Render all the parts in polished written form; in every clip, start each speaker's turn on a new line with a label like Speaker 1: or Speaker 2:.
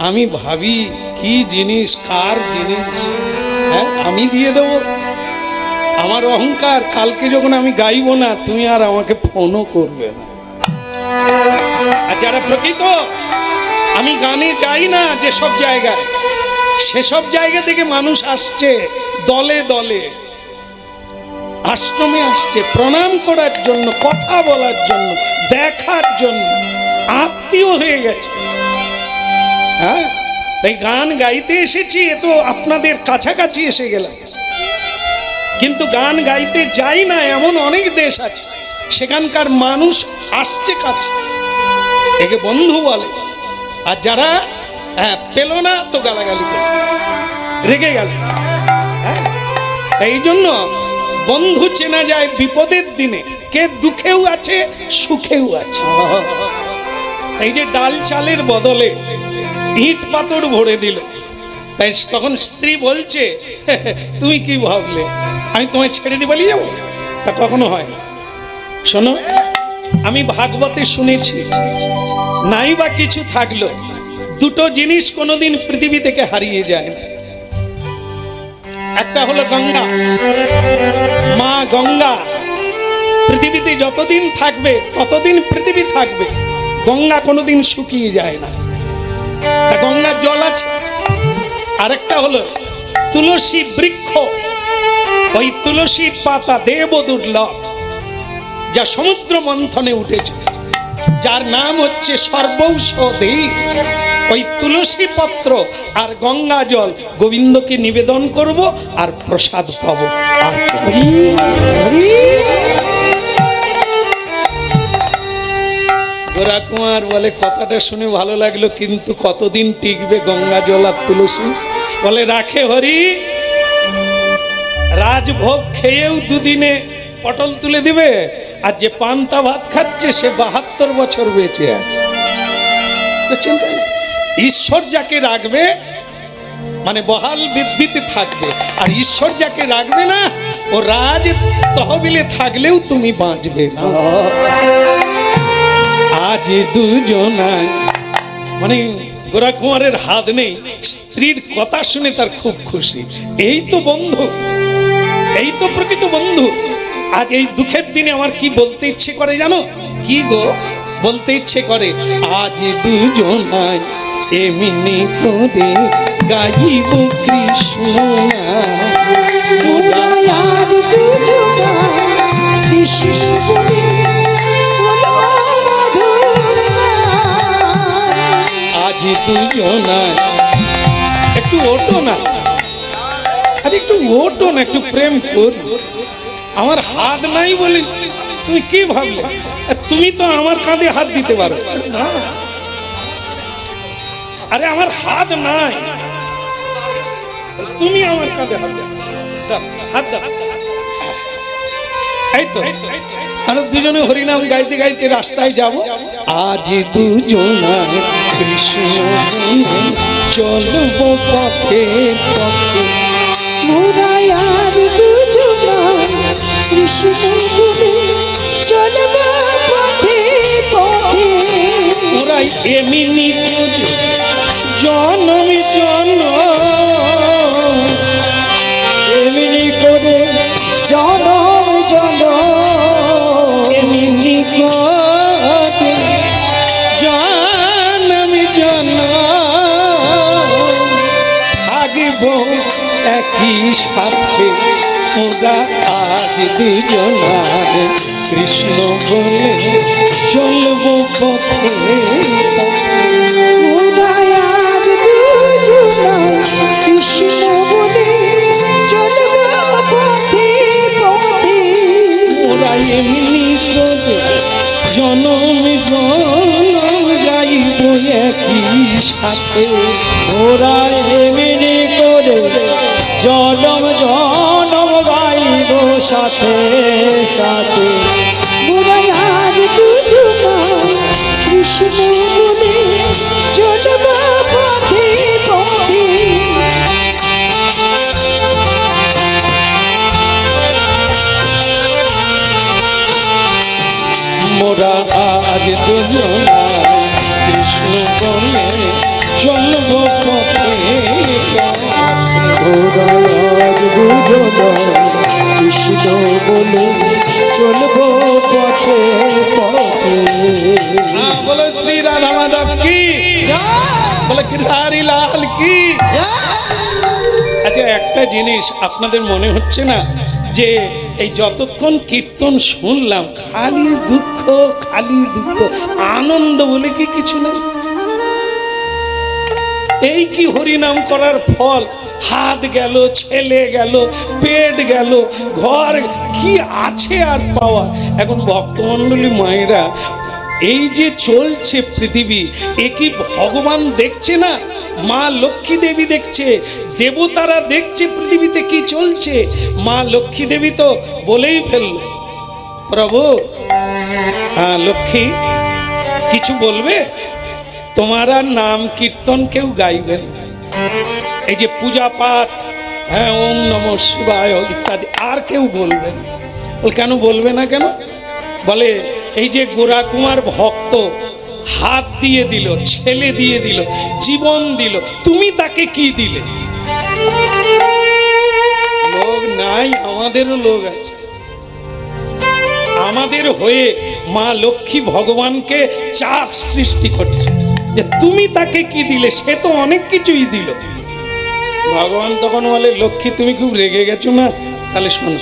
Speaker 1: আমি ভাবি কি জিনিস, কার জিনিস, হ্যাঁ আমি দিয়ে দেব। আমার অহংকার, কালকে যখন আমি গাইবো না তুমি আর আমাকে ফোনও করবে না। আর যারা প্রকৃত, আমি গানে যাই না যেসব জায়গায়, সেসব জায়গা থেকে মানুষ আসছে দলে দলে, আশ্রমে আসছে প্রণাম করার জন্য, কথা বলার জন্য, দেখার জন্য, আত্মীয় হয়ে গেছে। হ্যাঁ, তাই গান গাইতে এসেছি, এ তো আপনাদের কাছাকাছি এসে গেলাম। কিন্তু গান গাইতে যাই না এমন অনেক দেশ আছে, সেখানকার মানুষ আসছে কাছে, একে বন্ধু বলে। আর যারা পেল না তো গালাগালি করে, রেগে গেল। এই জন্য বন্ধু চেনা যায় বিপদের দিনে, কে দুঃখেও আছে সুখেও আছে। এই যে ডাল চালের বদলে ইট পাথর ভরে দিল, তাই তখন স্ত্রী বলছে তুমি কি ভাবলে আমি তোমায় ছেড়ে দিয়ে পালিয়ে যাবো? তা কখনো হয় না। শোনো, আমি ভাগবতে শুনেছি, নাই বা কিছু থাকলো, দুটো জিনিস কোনোদিন পৃথিবী থেকে হারিয়ে যায় না। একটা হলো গঙ্গা, মা গঙ্গা পৃথিবীতে যতদিন থাকবে ততদিন পৃথিবী থাকবে, গঙ্গা কোনোদিন শুকিয়ে যায় না, তা গঙ্গার জল আছে। আরেকটা হলো তুলসী বৃক্ষ, ওই তুলসীর পাতা দেব দুর্লভ, যা সমুদ্র মন্থনে উঠেছে, যার নাম হচ্ছে সর্বৌষধি। ওই তুলসী পত্র আর গঙ্গা জল গোবিন্দকে নিবেদন করব আর প্রসাদ পাবো। আর গোরা কুমার বলে কথাটা শুনে ভালো লাগলো, কিন্তু কতদিন টিকবে গঙ্গা জল আর তুলসী? বলে রাখে হরি, রাজভোগ খেয়েও দুদিনে পটল তুলে দিবে, আর যে পান্তা ভাত খাচ্ছে সে 72 বছর বেঁচে আছে। ঈশ্বর যাকে রাখবে মানে বহাল বৃদ্ধিতে থাকবে, আর ঈশ্বর যাকে রাখবে না ও রাজ তহবিলে থাকলেও তুমি বাঁচবে না। আজ দুজনায়, মানে গোরা কুমারের হাত নেই, স্ত্রীর কথা শুনে তার খুব খুশি। এই তো বন্ধু, এই তো প্রকৃত বন্ধু। আজ এই দুঃখের দিনে আমার কি বলতে ইচ্ছে করে জানো? কি গো বলতে ইচ্ছে করে? আজ দুজনায় এমনি করে গাইব কৃষ্ণ, আজ দুজনায়। একটু ওঠো না, আরে একটু ওঠো না, একটু প্রেম কর। আমার হাত নাই বলে তুমি কি ভাবলে? তুমি তো আমার কাঁধে হাত দিতে পারো। আরে আমার হাত নাই, তুমি আমার কাঁধে হাত দাও, হাত দাও। এই তো, আর দুজনে হরিনাম গাইতে গাইতে রাস্তায় যাব। আজ দুজনায় কৃষ্ণ চলব পথে পথে, ওরাই এমনি জনম জনম,
Speaker 2: এমনি করে জনম জনম,
Speaker 1: এমনি করে জনম জনম থাকব একই সাথে। ওরা আজ দুজনায় কৃষ্ণ বলে চলব পথে। ওরা এমনি করে জনম জনম গাইব একই সাথে।
Speaker 2: ওরা এমনি করে জনম জনম গাইব সাথে সাথে।
Speaker 3: কৃষ্ণ বলে চলব পথে পথে।
Speaker 1: মোরা আজ দুজনায় কৃষ্ণ বলে চলব
Speaker 2: চলে চলবো পথে পথে।
Speaker 1: বলো শ্রী রাধা মাধব কি, বলো গিরধারী লাল কি। আচ্ছা, একটা জিনিস আপনাদের মনে হচ্ছে না যে এই যতক্ষণ কীর্তন শুনলাম খালি দুঃখ খালি দুঃখ, আনন্দ বলে কি কিছু নেই? এই কি হরিনাম করার ফল? হাত গেল, ছেলে গেল, পেট গেল, ঘর কি আছে আর পাওয়া? এখন ভক্তমণ্ডলী মায়েরা, এই যে চলছে পৃথিবী, এ কি ভগবান দেখছে না? মা লক্ষ্মী দেবী দেখছে, দেবতারা দেখছে পৃথিবীতে কি চলছে। মা লক্ষ্মী দেবী তো বলেই ফেলল, প্রভু লক্ষ্মী কিছু বলবে? তোমার আর নাম কীর্তন কেউ গাইবেন, এই যে পূজা পাঠ, হ্যাঁ ওম নমঃ শিবায় ইত্যাদি আর কেউ বলবে না। কেন বলবে না কেন? বলে এই যে গোরা কুমার ভক্ত হাত দিয়ে দিল, ছেলে দিয়ে দিল, জীবন দিল, তুমি তাকে কি দিলে? লোক নাই, আমাদেরও লোক আছে। আমাদের হয়ে মা লক্ষ্মী ভগবানকে চাপ সৃষ্টি করছে যে তুমি তাকে কি দিলে, সে তো অনেক কিছুই দিল। ভগবান তখন বলে, লক্ষ্মী তুমি খুব রেগে গেছো না? তাহলে শোনো,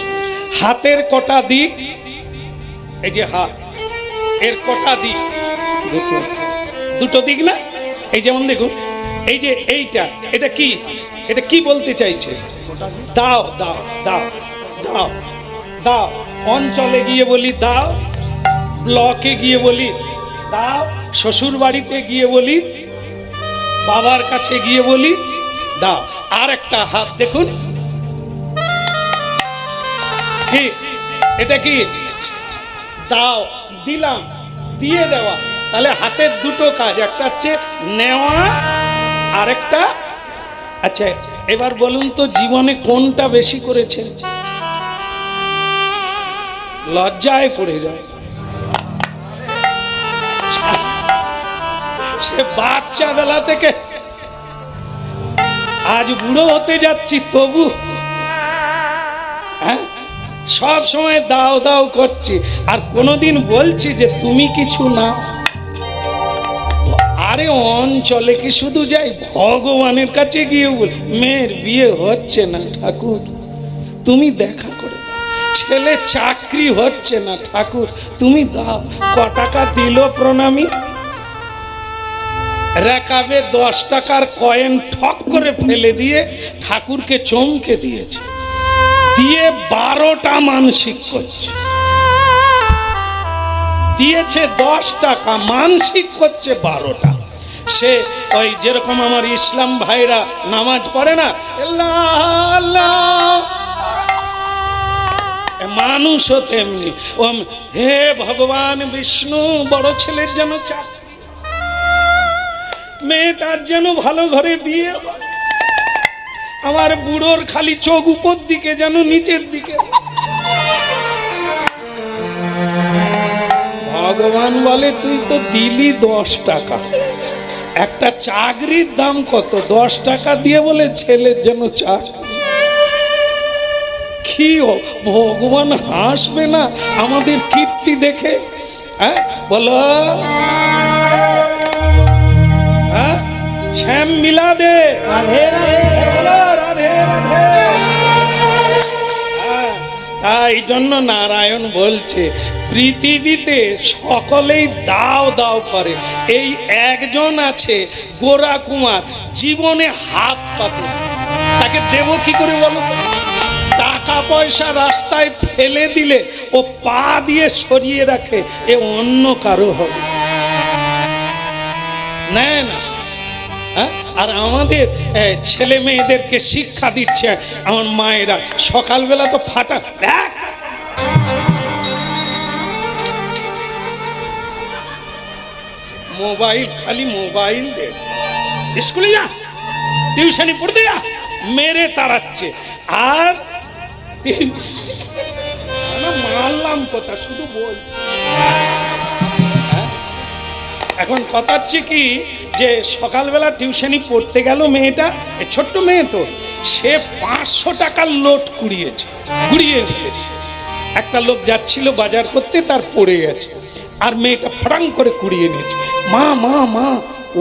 Speaker 1: হাতের কটা দিক, এই যে হাত, এর কটা দিক? দুটো দিক না? এই যেমন দেখুন, এই যে এইটা, এটা কি, এটা কি বলতে চাইছে? দাও দাও দাও দাও দাও। অঞ্চলে গিয়ে বলি দাও, ব্লকে গিয়ে বলি দাও, শ্বশুর বাড়িতে গিয়ে বলি, বাবার কাছে গিয়ে বলি দাও। আর একটা হাত দেখুন, কি এটা? কি দাও, দিলাম, দিয়ে দেওয়া। তাহলে হাতের দুটো কাজ, একটা হচ্ছে নেওয়া আর একটা। আচ্ছা এবার বলুন তো, জীবনে কোনটা বেশি করেছেন? লজ্জায় পড়ে যায়। সে বাচ্চা বেলা থেকে আজ বুড়ো হতে যাচ্ছি, তবু হ্যাঁ সব সময় দাও দাও করছি, আর কোনোদিন বলছি যে তুমি কিছু না। আরে অঞ্চলে কি শুধু যাই, ভগবানের কাছে গিয়ে বল, মেয়ের বিয়ে হচ্ছে না ঠাকুর তুমি দেখা করে দাও, ছেলে চাকরি হচ্ছে না ঠাকুর তুমি দাও। ক টাকা দিল প্রণামী? রেকাবে 10 টাকার কয়েন ঠক করে ফেলে দিয়ে ঠাকুরকে চমকে দিয়েছে, দিয়ে 12টা মানসিক করছে। দিয়েছে 10 টাকা, মানসিক করছে 12টা। সে ওই যেরকম আমার ইসলাম ভাইরা নামাজ পড়ে না, মানুষও তেমনি, ও হে ভগবান বিষ্ণু, বড় ছেলের যেন চাকরি, মেয়েটার যেন ভালো ঘরে বিয়ে, আমার বুড়োর খালি চোখ উপর দিকে যেন নিচের দিকে। ভগবান বলে, তুই তো দিলি 10 টাকা, একটা চাকরির দাম কত? 10 টাকা দিয়ে বলে ছেলের যেন চাকরি। কি ভগবান হাসবে না আমাদের কীর্তি দেখে? হ্যাঁ বলো, হ্যাঁ শ্যাম মিলা দে, রাধে রাধে। তাই জন্য নারায়ণ বলছে, পৃথিবীতে সকলেই দাও দাও করে, এই একজন আছে গোরা কুমার, জীবনে হাত পাতে, তাকে দেব কি করে বলো তো? টাকা পয়সা রাস্তায় ফেলে দিলে ও পা দিয়ে সরিয়ে রাখে, এ অন্য কারো হবে না না। আর আমাদের ছেলে মেয়েদেরকে শিক্ষা দিচ্ছে আমার মায়েরা, সকালবেলা তো ফাটা মোবাইল, খালি মোবাইল দে, স্কুলে যা, টিউশনি পড়তে যা, মেরে তাড়াচ্ছে। আর মারলাম কথা শুধু বল। এখন কথা হচ্ছে কি, যে সকালবেলা টিউশনি পড়তে গেল মেয়েটা, ছোট্ট মেয়ে তো, সে 500 টাকার লোট কুড়িয়ে ফেলেছে। একটা লোক যাচ্ছিল বাজার করতে, তার পড়ে গেছে, আর মেয়েটা ফড়াং করে কুড়িয়ে নিয়েছে। মা মা মা,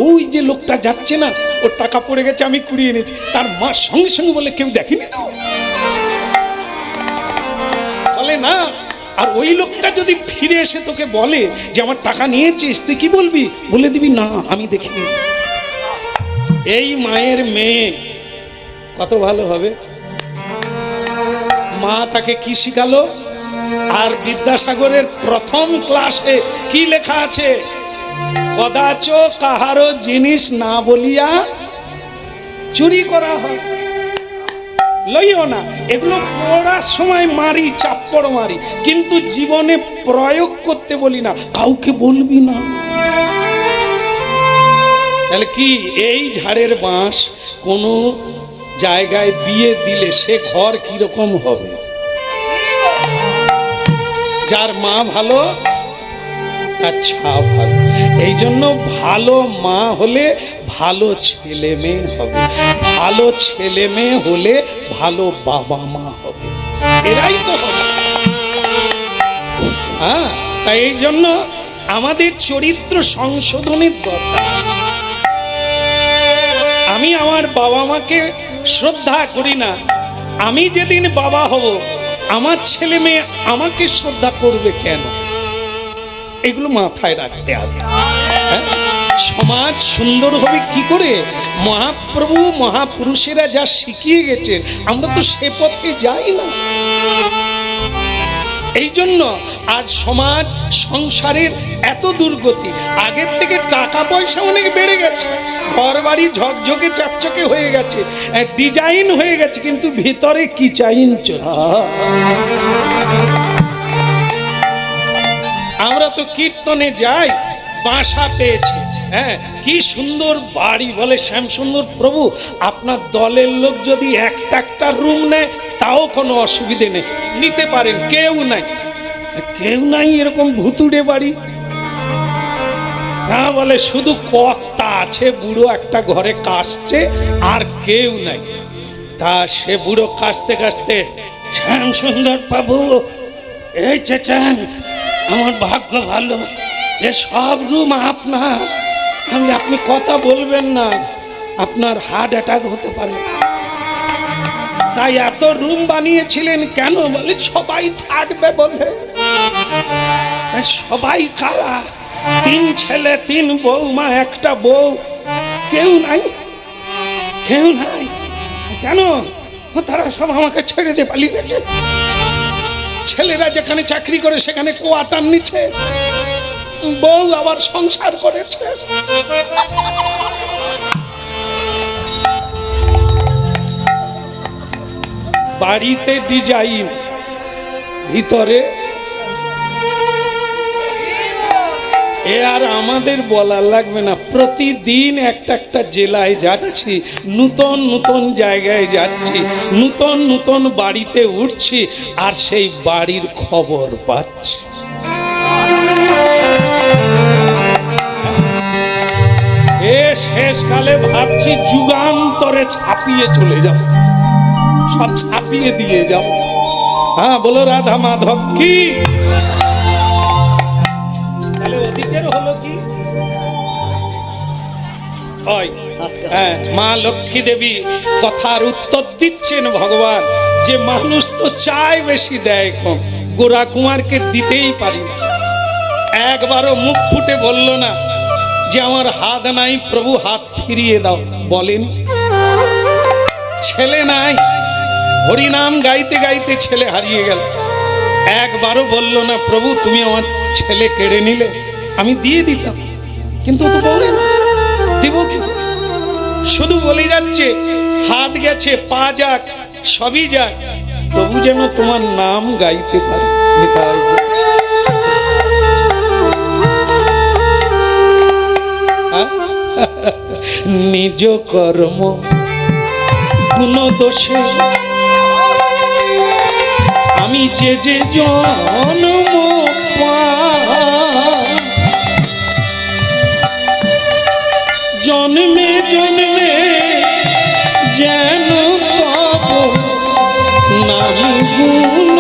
Speaker 1: ওই যে লোকটা যাচ্ছে না, ওর টাকা পড়ে গেছে, আমি কুড়িয়ে নিয়েছি। তার মা সঙ্গে সঙ্গে বলে, কেউ দেখেনি তো? বলে না। আর ওই লোকটা যদি ফিরে এসে তোকে বলে যে আমার টাকা নিয়েছিস, তুই কি বলবি? বলে দিবি, না আমি দেখিনি। এই মায়ের মেয়ে কত ভালো হবে। মা তাকে কি শিখালো? আর বিদ্যাসাগরের প্রথম ক্লাসে কি লেখা আছে? কদাচ কাহারো জিনিস না বলিয়া চুরি করা হয়, লইও না। এগুলো পড়ার সময় মারি, চাপ্পড় মারি, কিন্তু জীবনে প্রয়োগ করতে বলি না, কাউকে বলবি না। তাহলে কি এই ঝাড়ের বাঁশ কোনো জায়গায় বিয়ে দিলে সে ঘর কিরকম হবে? যার মা ভালো তার ছা ভালো। এই জন্য ভালো মা হলে ভালো ছেলে মেয়ে হবে, ভালো ছেলে মেয়ে হলে ভালো বাবা মা হবে, এরাই তো হবে। হ্যাঁ, তাই এই জন্য আমাদের চরিত্র সংশোধনের দরকার। আমি আমার বাবা মাকে শ্রদ্ধা করি না, আমি যেদিন বাবা হব আমার ছেলে মেয়ে আমাকে শ্রদ্ধা করবে কেন? এগুলো মাথায় রাখতে হবে। সমাজ সুন্দর হবে কি করে? মহাপ্রভু মহাপুরুষেরা যা শিখিয়ে গেছেন, আমরা তো সে পথে যাই না। এই জন্য আজ সমাজ সংসারের এত দুর্গতি। আগের থেকে টাকা পয়সা অনেক বেড়ে গেছে, ঘর বাড়ি ঝকঝকে চাকচকে হয়ে গেছে, ডিজাইন হয়ে গেছে, কিন্তু ভিতরে কি চাইন চলছে। আমরা তো কীর্তনে যাই, বাসা পেয়েছি, হ্যাঁ কি সুন্দর বাড়ি, বলে শ্যাম সুন্দর প্রভু আপনার দলের লোক যদি একটা রুম নেয় তাও কোনো অসুবিধে নেই, নিতে পারেন। কেউ নাই, কেউ নাই এরকম ভুতুড়ে বাড়ি না, বলে শুধু কর্তা আছে, বুড়ো একটা ঘরে কাশছে, আর কেউ নাই। তা সে বুড়ো কাশতে কাশতে, শ্যাম সুন্দর বাবু এই চেঁচান, আমার ভাগ্য ভালো, এ সব রুম আপনার। আমি, আপনি কথা বলবেন না, আপনার হার্ট অ্যাটাক হতে পারে। তাই এত রুম বানিয়েছিলেন কেন? বলে সবাই থাকবে বলে। সবাই কারা? 3 ছেলে 3 বৌমা, একটা বউ, কেউ নাই, কেউ নাই। কেন? তারা সব আমাকে ছেড়ে দিয়ে পালিয়ে গেছে। ছেলেরা যেখানে চাকরি করে সেখানে কোয়ার্টার নিচ্ছে, বউ আবার সংসার করেছে। বাড়িতে ডিজাইন, ভিতরে এ আর আমাদের বলার লাগবে না। প্রতিদিন একটা জেলায় যাচ্ছি, নূতন নূতন জায়গায় যাচ্ছি, নূতন নূতন বাড়িতে উঠছি, আর সেই বাড়ির খবর পাচ্ছি। এ শেষকালে ভাবছি যুগান্তরে ছাপিয়ে চলে যাব, সব ছাপিয়ে দিয়ে যাব। হ্যাঁ বলো রাধা মাধব কি? তাহলে ওদিকের হলো কি? হ্যাঁ, মা লক্ষ্মী দেবী কথার উত্তর দিচ্ছেন ভগবান, যে মানুষ তো চায় বেশি দেয় কম, গোরা কুমারকে দিতেই পারি না। একবারও মুখ ফুটে বলল না যে আমার হাত নাই প্রভু হাত ফিরিয়ে দাও, বলেন। ছেলে নাই, হরিনাম গাইতে গাইতে ছেলে হারিয়ে গেল, একবারও বলল না প্রভু তুমি আমার ছেলে কেড়ে নিলে, আমি দিয়ে দিতাম, কিন্তু তো বলে না দিব কি? শুধু বলে যাচ্ছে হাত গেছে, পা যাক, সবই যাক, তবু যেন তোমার নাম গাইতে পারে। নিজ কর্ম গুণ দোষে আমি যে যে জন্ম জন্মে জন্মে যেন তব নাম গুণ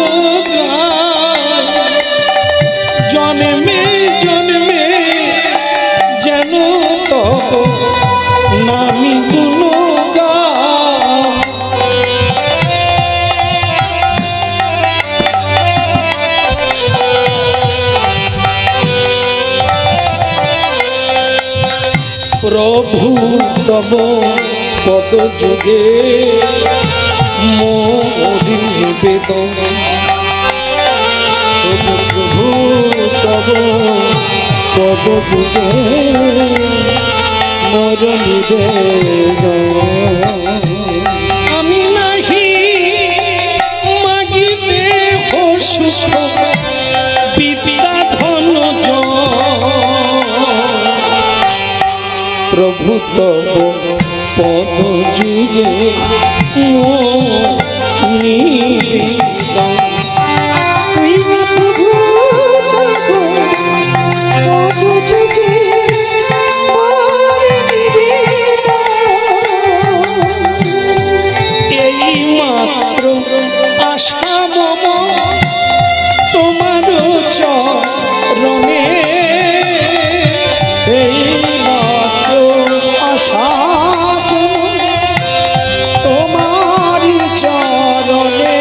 Speaker 1: গায়। প্রভু তব পদ যুগে মোরি নিবেদন।
Speaker 2: প্রভু তব পদ যুগে মোর নিবেদন।
Speaker 1: আমি নাহি মাগিতে হসুষ বিদ্যা ধন প্রভু তব পদ যুগে নিবেদন।
Speaker 3: প্রভু তব পদ যুগে মোর নিবেদন।
Speaker 1: এই মাত্র আশা মম তোমার চরণে,
Speaker 2: এই মাত্র
Speaker 3: আশা তোমারি চরণে।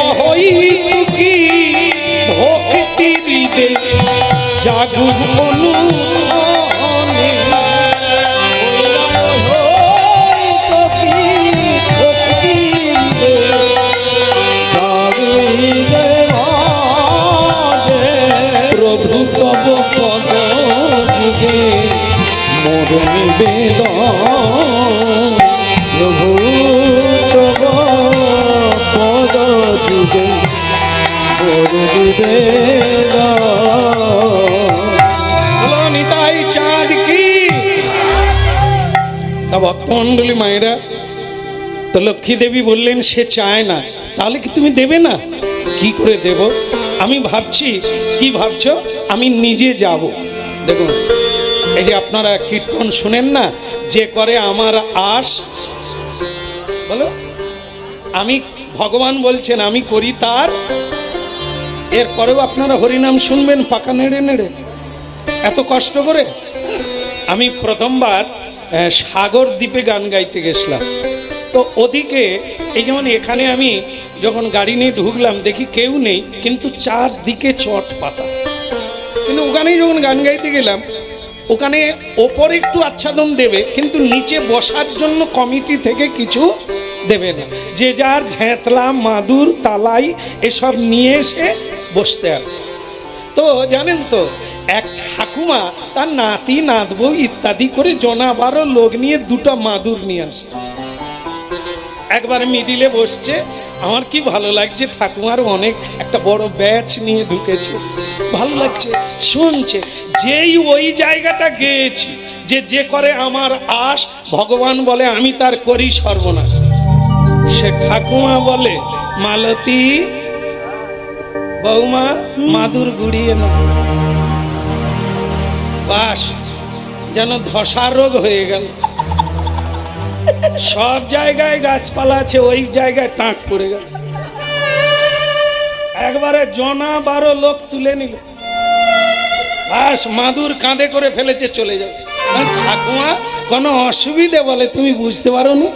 Speaker 1: অহই কি ভক্তি হৃদে জাগুক অনুমনে। প্রভু তব পদ যুগে মোর নিবেদন।
Speaker 2: প্রভু তব পদ যুগে মোর নিবেদন।
Speaker 1: বলো নিতাই চাঁদ কি। তা ভক্তমণ্ডলী মায়েরা, তো লক্ষ্মী দেবী বললেন সে চায় না, তাহলে কি তুমি দেবে না? কি করে দেব? আমি ভাবছি। কি ভাবছো? আমি নিজে যাব। দেখুন, এই যে আপনারা কীর্তন শুনেন না, যে করে আমার আশ, বলো আমি, ভগবান বলছেন আমি করি তার। এরপরেও আপনারা হরিনাম শুনবেন পাকা নেড়ে নেড়ে, এত কষ্ট করে। আমি প্রথমবার সাগর দ্বীপে গান গাইতে গেছিলাম। তো ওদিকে এই যেমন এখানে আমি যখন গাড়ি নিয়ে ঢুকলাম দেখি কেউ নেই, কিন্তু চারদিকে চট পাতা। কিন্তু ওখানেই যখন গান গাইতে গেলাম, ওখানে ওপরে একটু আচ্ছাদন দেবে, কিন্তু নিচে বসার জন্য কমিটি থেকে কিছু দেবে না। যে যার ঝেঁতলা মাদুর তালাই এসব নিয়ে এসে বসতে হবে। তো জানেন তো, এক ঠাকুমা তার নাতি নাতবউ ইত্যাদি করে জনা 12 লোক নিয়ে দুটো মাদুর নিয়ে আসে, একবারে মিডিলে বসছে। আমার কি ভালো লাগছে, ঠাকুমার অনেক একটা বড় ব্যাচ নিয়ে ঢুকেছে, ভালো লাগছে শুনছে। যেই ওই জায়গাটা গেয়েছি, যে যে করে আমার আশ, ভগবান বলে আমি তার করি সর্বনাশ। সে ঠাকুমা বলে, মালতী বৌমা মাদুর গুড়িয়ে না। বাস যেন ধসার রোগ হয়ে গেল। সব জায়গায় গাছপালা আছে, ওই জায়গায় টাক পড়ে গেল। একবারে জনা 12 লোক তুলে নিল, বাস মাদুর কাঁধে করে ফেলেছে, চলে যাবে। ঠাকুমা কোনো অসুবিধে? বলে তুমি বুঝতে পারো না।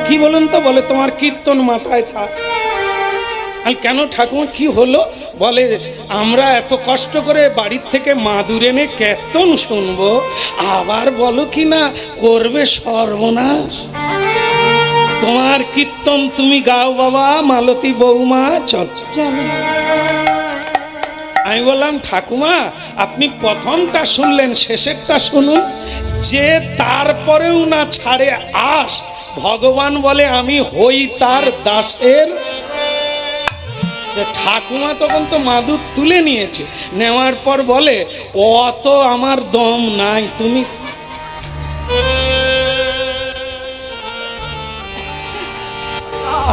Speaker 1: কি বলুন তো? বলে তোমার কীর্তন মাথায় থাক। কেন ঠাকুমা কি হলো? বলে আমরা এত কষ্ট করে বাড়ির থেকে মাদুর এনে কীর্তন শুনবো, আবার বলো কি না করবে সর্বনাশ। তোমার কীর্তন তুমি গাও বাবা, মালতী বৌমা চল। আমি বললাম ঠাকুমা আপনি প্রথমটা শুনলেন, শেষেরটা শুনুন। যে তারপরেও না ছাড়ে আস, ভগবান বলে আমি হই তার দাসের। ঠাকুমা তখন তো মাদুর তুলে নিয়েছে, নেওয়ার পর বলে অত আমার দম নাই, তুমি।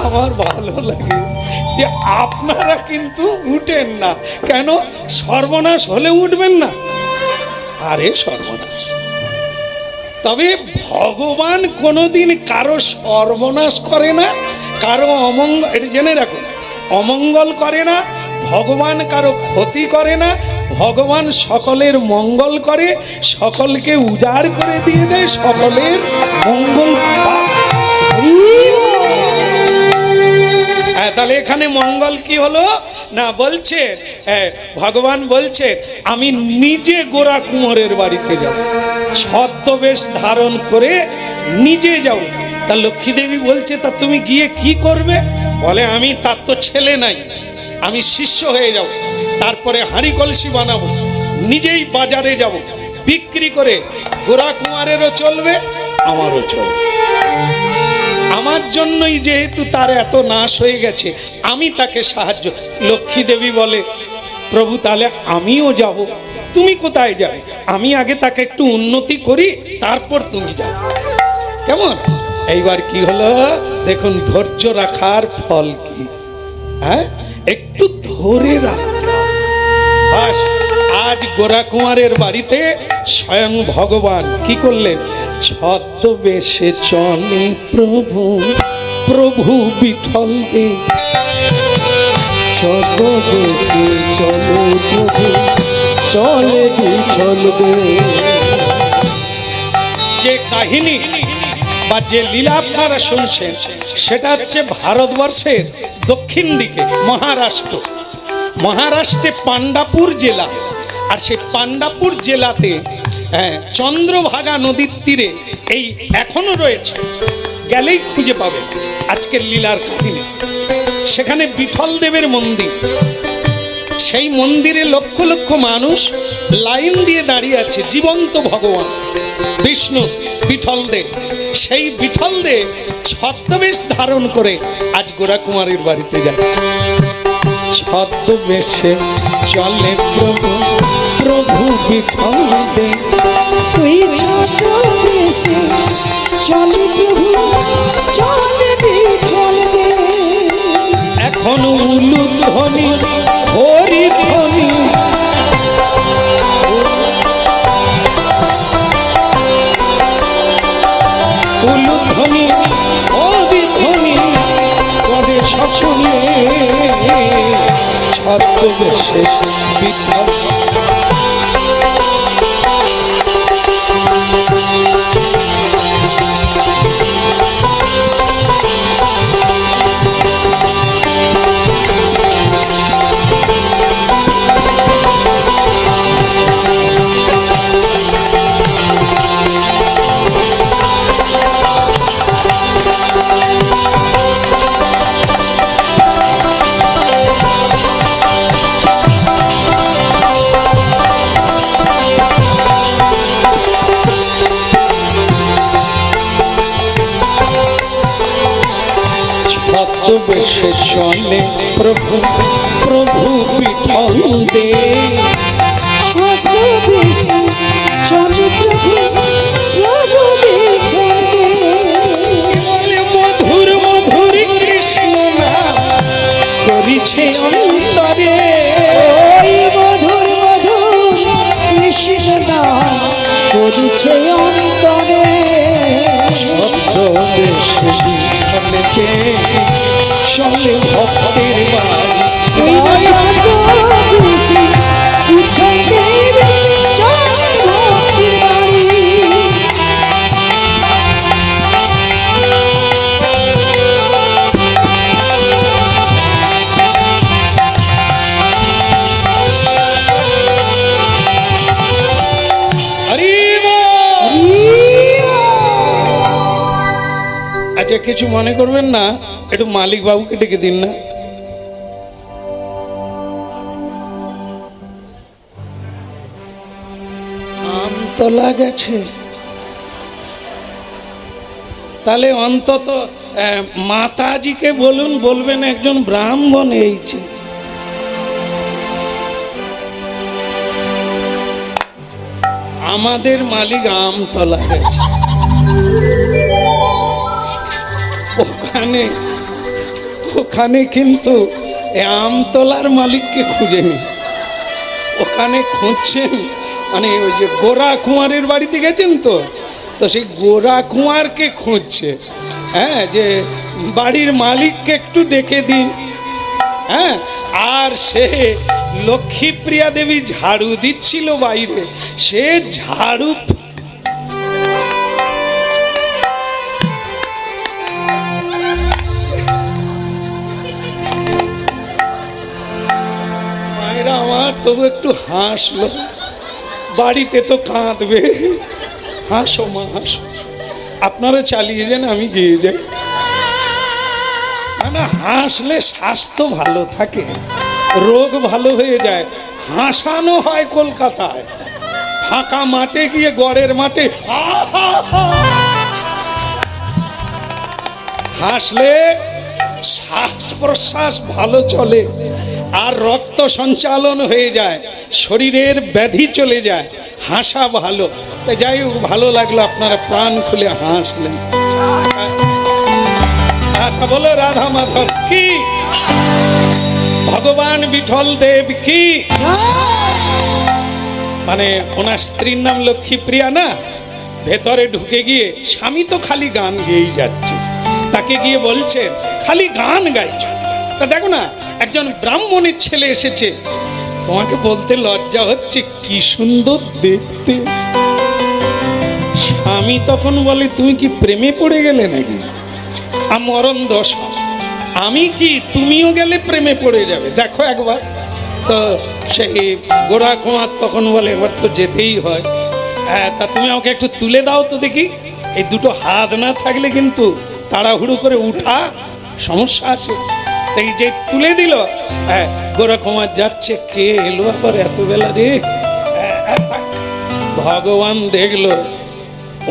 Speaker 1: আমার ভালো লাগে যে আপনারা কিন্তু উঠেন না। কেন? সর্বনাশ হলে উঠবেন না? আরে সর্বনাশ। তবে ভগবান কোনোদিন কারো সর্বনাশ করে না, কারো অমঙ্গল, এটা জেনে রাখুন, অমঙ্গল করে না। ভগবান কারো ক্ষতি করে না, ভগবান সকলের মঙ্গল করে, সকলকে উজাড় করে দিয়ে দেয়, সকলের মঙ্গল। তাহলে এখানে মঙ্গল কি হলো? না বলছে ভগবান বলছে আমি নিজে গোরা কুঁয়ারের বাড়িতে যাব, ছদ্মবেশ ধারণ করে নিজে যাব। তা লক্ষ্মী দেবী বলছে তা তুমি গিয়ে কি করবে? বলে আমি তার তো ছেলে নাই, আমি শিষ্য হয়ে যাব, তারপরে হাঁড়ি কলসি বানাবো, নিজেই বাজারে যাব, বিক্রি করে গোরা কুঁয়ারেরও চলবে আমারও চলবে। আমার জন্যই যেহেতু তার এত নাশ হয়ে গেছে, আমি তাকে সাহায্য। লক্ষ্মী দেবী বলে প্রভু তাহলে আমিও যাব। তুমি কোথায় যাবে? আমি আগে তাকে একটু উন্নতি করি, তারপর তুমি যাও। কেমন? এইবার কি হলো দেখুন, ধৈর্য রাখার ফল কি। হ্যাঁ, একটু ধরে রাখতে হবে। বাস, আজ গোরা কুঁয়ারের বাড়িতে স্বয়ং ভগবান কি করলেন? ছদ্মবেশে চলে প্রভু, প্রভু বিঠল দে।
Speaker 2: ছদ্মবেশে চলে প্রভু, চলে বিঠল দে।
Speaker 1: যে কাহিনী বা যে লীলা আপনারা শুনছেন সেটা হচ্ছে ভারতবর্ষের দক্ষিণ দিকে মহারাষ্ট্র। মহারাষ্ট্রে পাণ্ডাপুর জেলা, আর সেই পাণ্ডাপুর জেলাতে চন্দ্রভাগা নদীর তীরে এই এখনো রয়েছে, গেলেই খুঁজে পাবে আজকের লীলার কাহিনী। সেখানে বিঠল দেবের মন্দির, সেই মন্দিরে লক্ষ লক্ষ মানুষ লাইন দিয়ে দাঁড়িয়ে আছে। জীবন্ত ভগবান বিষ্ণু বিঠল দেব, সেই বিঠল দেব ছদ্মবেশ ধারণ করে আজ গোরা কুঁয়ারের বাড়িতে যাচ্ছে। ছদ্মবেশে চলে প্রভু, প্রভু বিঠল দেব।
Speaker 3: তুই ছদ্মবেশে চলে প্রভু, চলে বিঠল দে।
Speaker 1: এখন উলু ধ্বনি হরি ধ্বনি, উলু ধ্বনি হরি ধ্বনি করে সকলে ছদ্মবেশে বিঠল। ছদ্মবেশে চলে প্রভু, প্রভু বিঠল দে।
Speaker 3: ছদ্মবেশে চলে প্রভু, প্রভু বিঠল দে।
Speaker 1: বলে মধুর মধুর কৃষ্ণ নাম করিছে অন্তরে।
Speaker 3: ওই মধুর মধুর কৃষ্ণ নাম করিছে অন্তরে।
Speaker 1: ছদ্মবেশে বিঠলেতে চলে ভক্তের বাড়ি।
Speaker 3: তুই ছদ্মবেশে বিঠল দেবে, চলে ভক্তির বাড়ি।
Speaker 1: হরি বল। আচ্ছা, কিছু মনে করবেন না, একটু মালিক বাবুকে ডেকে দিন না। আমতলা গেছে, তাহলে অন্তত মাতাজিকে বলুন, বলবেন একজন ব্রাহ্মণ এইছে। আমাদের মালিক আমতলা গেছে, ওখানে ওখানে কিন্তু আমতলার মালিককে খুঁজেনি, ওখানে খুঁজছেন মানে ওই যে গোরা কুঁয়ারের বাড়িতে গেছেন তো, তো সেই গোরা কুঁয়ারকে খুঁজছে। হ্যাঁ, যে বাড়ির মালিককে একটু ডেকে দিন। হ্যাঁ, আর সে লক্ষ্মীপ্রিয়া দেবী ঝাড়ু দিচ্ছিল বাইরে, সে ঝাড়ু তবু একটু হাসলো, বাড়িতে তো কাঁদবে। হাসো মা হাসো, আপনারা চালিয়ে যান, আমি গিয়ে যাই। না হাসলে স্বাস্থ্য ভালো থাকে, রোগ ভালো হয়ে যায়। হাসানো হয় কলকাতায়, ফাঁকা মাঠে গিয়ে গড়ের মাঠে হাসলে শ্বাস প্রশ্বাস ভালো চলে, আর রক্ত সঞ্চালন হয়ে যায়, শরীরের ব্যাধি চলে যায়। হাসা ভালো। তাই যাই হোক, ভালো লাগলো আপনারা প্রাণ খুলে হাসলেন। বলো রাধা মাধব কি, ভগবান বিঠল দেব কি। মানে ওনার স্ত্রীর নাম লক্ষ্মী প্রিয়া না। ভেতরে ঢুকে গিয়ে স্বামী তো খালি গান গেয়েই যাচ্ছে, তাকে গিয়ে বলছে খালি গান গাইছ। তা দেখো না, একজন ব্রাহ্মণের ছেলে এসেছে, তোমাকে বলতে লজ্জা হচ্ছে কি সুন্দর দেখতে। স্বামী তখন বলে তুমি কি প্রেমে পড়ে গেলে নাকি? মরণ দোষ, আমি কি, তুমিও গেলে প্রেমে পড়ে যাবে, দেখো একবার। তো সেই গোড়া কুমার তখন বলে এবার তো যেতেই হয়। হ্যাঁ, তা তুমি আমাকে একটু তুলে দাও তো দেখি। এই দুটো হাত না থাকলে কিন্তু তাড়াহুড়ো করে উঠা সমস্যা আছে। তাই যে তুলে দিল, হ্যাঁ, গোড়া কুমার যাচ্ছে। কে এলো আবার এত বেলা রে? ভগবান দেখলো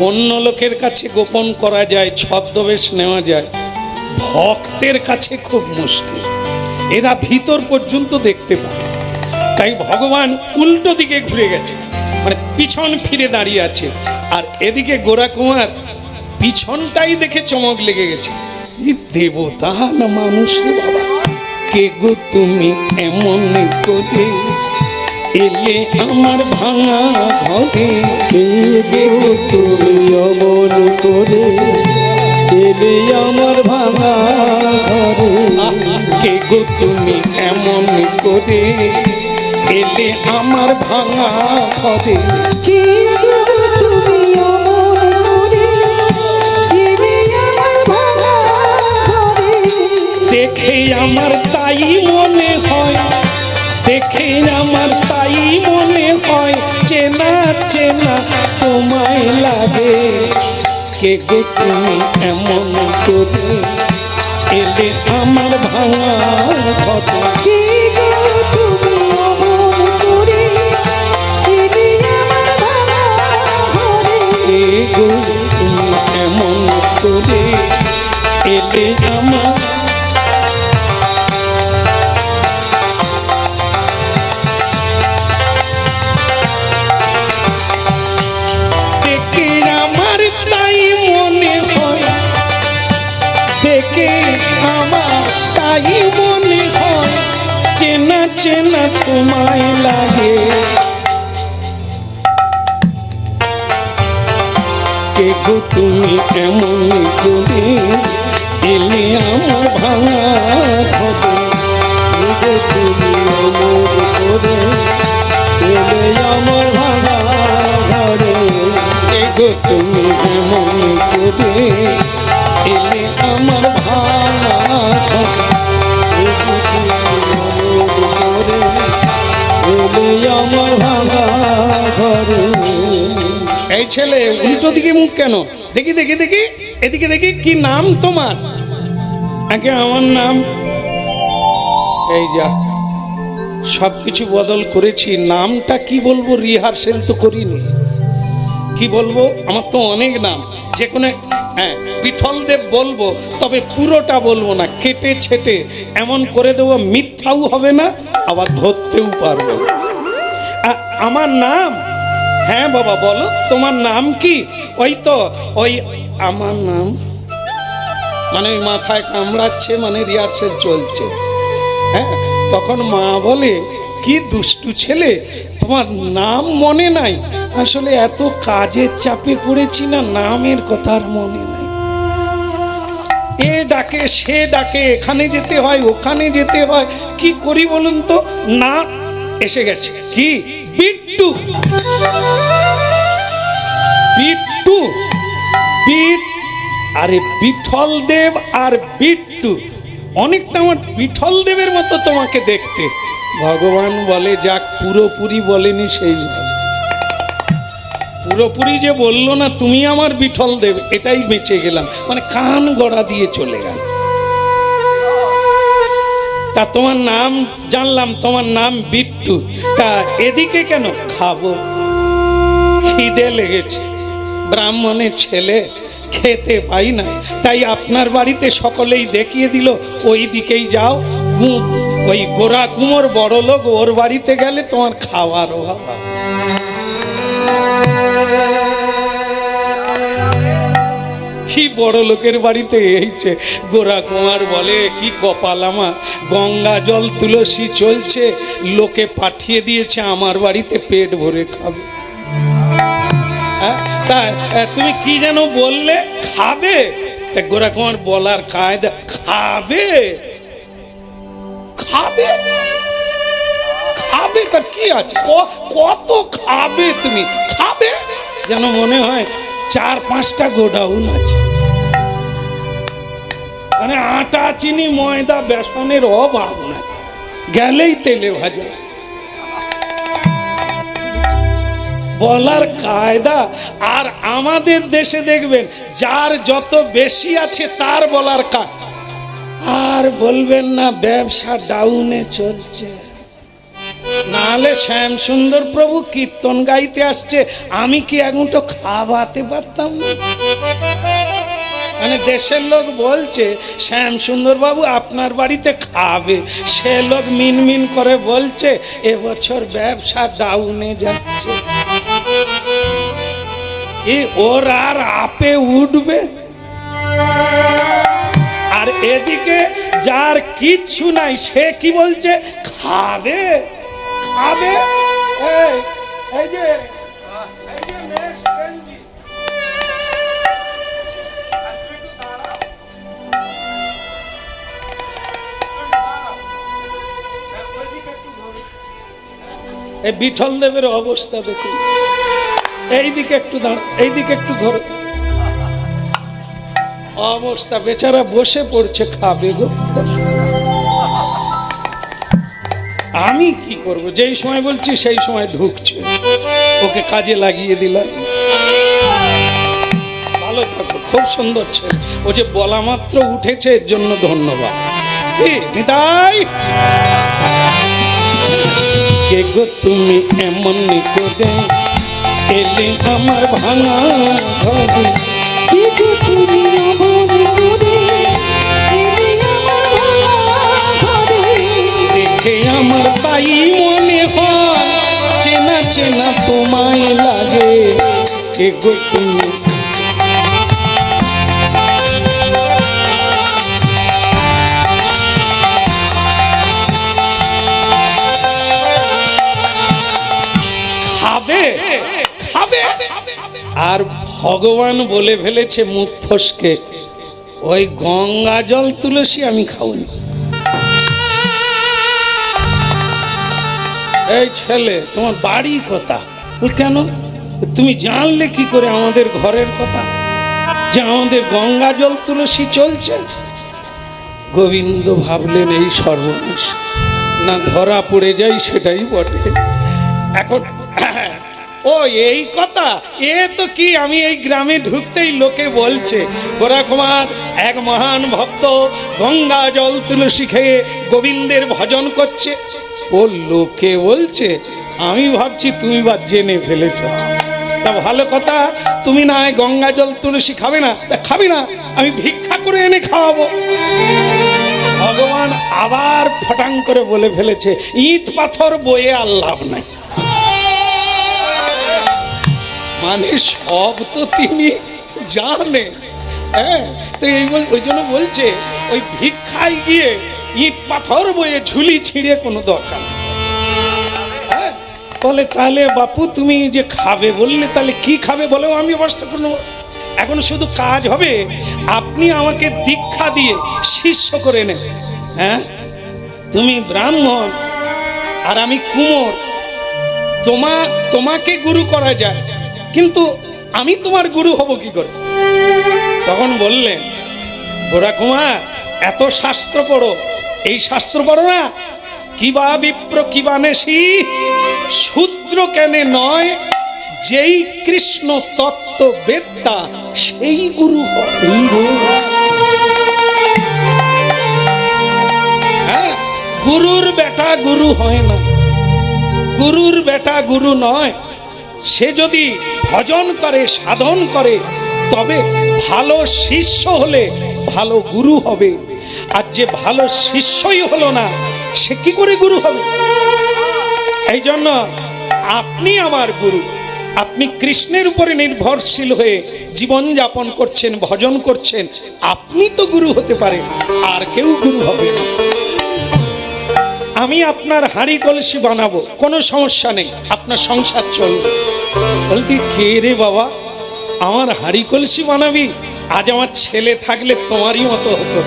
Speaker 1: অন্য লোকের কাছে গোপন করা যায়, ছদ্মবেশ নেওয়া যায়, ভক্তের কাছে খুব মুশকিল। এরা ভিতর পর্যন্ত দেখতে পায়। তাই ভগবান উল্টো দিকে ঘুরে গেছে, মানে পিছন ফিরে দাঁড়িয়ে আছে। আর এদিকে গোরা কুমার পিছনটাই দেখে চমক লেগে গেছে। দেবতা না মানুষ রে বাবা, কে গো তুমি এমন করে এলে আমার ভাঙা ঘরে,
Speaker 2: কে গো তুমি অমন করে এলে আমার ভাঙা ঘরে,
Speaker 1: কে গো তুমি এমন করে এলে আমার ভাঙা ঘরে।
Speaker 3: কি গো তুমি অমন করে এলে আমার ভাঙা ঘরে।
Speaker 1: দেখে আমার তাই মনে হয়, দেখে আমার তাই মনে হয়, চেনা চেনা তোমায় লাগে। কে গো তুমি এমন করে এলে আমার ভাঙা ঘরে।
Speaker 3: কি গো তুমি অমন করে এলে আমার ভাঙা ঘরে।
Speaker 1: কে গো তুমি এমন করে এলে আমার। দেখে আমার তাই মনে হয়, দেখে আমার তাই মনে হয়, চেনা চেনা তোমায় লাগে। কে গো তুমি এমন করে এলে আমার ভাঙা ঘরে।
Speaker 2: কে গো তুমি অমন করে এলে আমার ভাঙা ঘরে,
Speaker 1: কে গো তুমি এমন করে এলে আমার ভাঙা ঘরে।
Speaker 2: কে গো তুমি অমন করে এলে আমার ভাঙা ঘরে।
Speaker 1: এই ছেলে উল্টো দিকে মুখ কেন? দেখি দেখি দেখি, এদিকে দেখি, কি নাম তোমার? আগে আমার নাম, এই যা সব কিছু বদল করেছি, নামটা কি বলবো রিহার্সেল তো করিনি। কি বলবো? আমার তো অনেক নাম, যে কোনো, হ্যাঁ বিঠল দেব বলবো, তবে পুরোটা বলবো না, কেটে ছেটে এমন করে দেবো মিথ্যাও হবে না, আবার ধরতেও পারবে না। আমার নাম, হ্যাঁ বাবা বলো তোমার নাম কি? ওই তো ওই আমার নাম, মানে ওই মাথায় কামড়াচ্ছে, মানে রিহার্সেল চলছে। হ্যাঁ, তখন মা বলে কি দুষ্টু ছেলে, তোমার নাম মনে নাই? আসলে এত কাজের চাপে পড়েছি না, নামের কথা আর মনে নাই। এ ডাকে সে ডাকে, এখানে যেতে হয় ওখানে যেতে হয়, কি করি বলুন তো? না এসে গেছে, কি বিট্টু, বিট্টু, বিট, আরে বিঠল দেব আর বিট্টু, অনেকটা আমার বিঠল দেবের মতো তোমাকে দেখতে। ভগবান বলে যাক, পুরোপুরি বলেনি সেই ভাবে। পুরোপুরি যে বললো না তুমি আমার বিঠল দেব, এটাই বেঁচে গেলাম, মানে কান গড়া দিয়ে চলে গেল। তা তোমার নাম জানলাম, তোমার নাম বিট্টু, তা এদিকে কেন? খাবো, খিদে লেগেছে, ব্রাহ্মণের ছেলে, খেতে পাই না, তাই আপনার বাড়িতে সকলেই দেখিয়ে দিল ওই দিকেই যাও, ওই গোরা কুমোর বড় লোক, ওর বাড়িতে গেলে তোমার খাওয়ার অভাব হবে। কি বড় লোকের বাড়িতে এইছে, গোরা কুমার বলে কি কপাল আমার, গঙ্গা জল তুলসী চলছে, লোকে পাঠিয়ে দিয়েছে আমার বাড়িতে পেট ভরে খাবে। তা তুমি কি যেন বললে? খাবে? তা গোরা কুমার বলার কায়দা, খাবে খাবে খাবে, তার কি আছে, কত খাবে তুমি? খাবে যেন মনে হয় 4-5টা গোডাউন আছে, মানে আটা চিনি ময়দা বেসনের অভাব না, গেলেই তেলে ভাজা। বলার কায়দা। আর আমাদের দেশে দেখবেন যার যত বেশি আছে তার বলার কায়দা। আর বলবেন না ব্যবসা ডাউনে চলছে, নাহলে শ্যাম সুন্দর প্রভু কীর্তন গাইতে আসছে, আমি কি এগুলো খাওয়াতে পারতাম না? মানে দেশের লোক বলছে শ্যাম সুন্দর বাবু আপনার বাড়িতে খাবে, সে লোক মিনমিন করে বলছে এবছর ব্যবসা ডাউনে যাচ্ছে। ওর আর আপে উঠবে? আর এদিকে যার কিচ্ছু নাই সে কি বলছে? খাবে খাবে। এই যে এই বিঠল দেবের অবস্থা দেখুন, এইদিকে একটু দাঁড়, এইদিকে একটু ঘোরো, অবস্থা বেচারা বসে পড়ছে, খাবে গো। আমি কি করব, যেই সময় বলছি সেই সময় ঢুকছে, ওকে কাজে লাগিয়ে দিলাম। ভালো থাকো, খুব সুন্দর ছেলে, ও যে বলা মাত্র উঠেছে এর জন্য ধন্যবাদ। কি নিতাই, কে গো তুমি এমন করে এলে আমার ভাঙা ঘরে,
Speaker 3: কি গো তুমি অমন করে এলে আমার ভাঙা ঘরে,
Speaker 1: দেখে আমার তাই মনে হয় চেনা চেনা তোমায় লাগে। কে গো তুমি, খাবে খাবে। আর ভগবান বলে ফেলেছে মুখ ফসকে, ওই গঙ্গা জল তুলসী আমি খাওনি। এই ছেলে তোমার বাড়ি কথা? কেন তুমি জানলে কি করে আমাদের ঘরের কথা, যে আমাদের গঙ্গা জল তুলসী চলছে? গোবিন্দ ভাবলেন এই সর্বনাশ, না ধরা পড়ে যাই সেটাই বটে। এখন ও এই কথা, এ তো কি আমি এই গ্রামে ঢুকতেই লোকে বলছে গোরা কুমার এক মহান ভক্ত, গঙ্গা জল তুলসী খেয়ে গোবিন্দের ভজন করছে। ও লোকে বলছে, আমি ভাবছি তুমি বা জেনে ফেলেছ। তা ভালো কথা, তুমি না গঙ্গা জল তুলসী খাবে না, তা খাবে না, আমি ভিক্ষা করে এনে খাওয়াবো। ভগবান আবার ফটাং করে বলে ফেলেছে, ইট পাথর বয়ে আর লাভ নাই। মানে সব তো তিনি জানে, হ্যাঁ, তো এই ওই জন্য বলছে ওই ভিক্ষায় গিয়ে ইট পাথর বয়ে ঝুলি ছিঁড়ে কোনো দরকার। হ্যাঁ, বলে তাহলে বাপু তুমি যে খাবে বললে, তাহলে কি খাবে বলো, আমি ব্যবস্থা করবো। এখন শুধু কাজ হবে, আপনি আমাকে দীক্ষা দিয়ে শিষ্য করে নেন। হ্যাঁ, তুমি ব্রাহ্মণ আর আমি কুমোর, তোমাকে গুরু করা যায়, কিন্তু আমি তোমার গুরু হব কি করে? তখন বললেন গোরা কুমার, এত শাস্ত্র পড়ো, এই শাস্ত্র পড়ো না, কিবা বিপ্র কিবা নেশি, শূদ্র কেনে নয়, যেই কৃষ্ণ তত্ত্ব বেদ্যা সেই গুরু হয়।
Speaker 2: এই রে
Speaker 1: হ্যাঁ, গুরুর বেটা গুরু হয় না, গুরুর বেটা গুরু নয়। সে যদি ভজন করে, সাধন করে, তবে ভালো শিষ্য হলে ভালো গুরু হবে। আর যে ভালো শিষ্যই হলো না, সে কি করে গুরু হবে? এই জন্য আপনি আমার গুরু। আপনি কৃষ্ণের উপরে নির্ভরশীল হয়ে জীবন যাপন করছেন, ভজন করছেন, আপনি তো গুরু হতে পারেন, আর কেউ গুরু হবে না। আমি আপনার হাঁড়ি কলসি বানাবো, কোনো সমস্যা নেই, আপনার সংসার চলবে। বলতি কে রে বাবা, আমার হাঁড়ি কলসি বানাবি? আজ আমার ছেলে থাকলে তোমারই মতো হতো।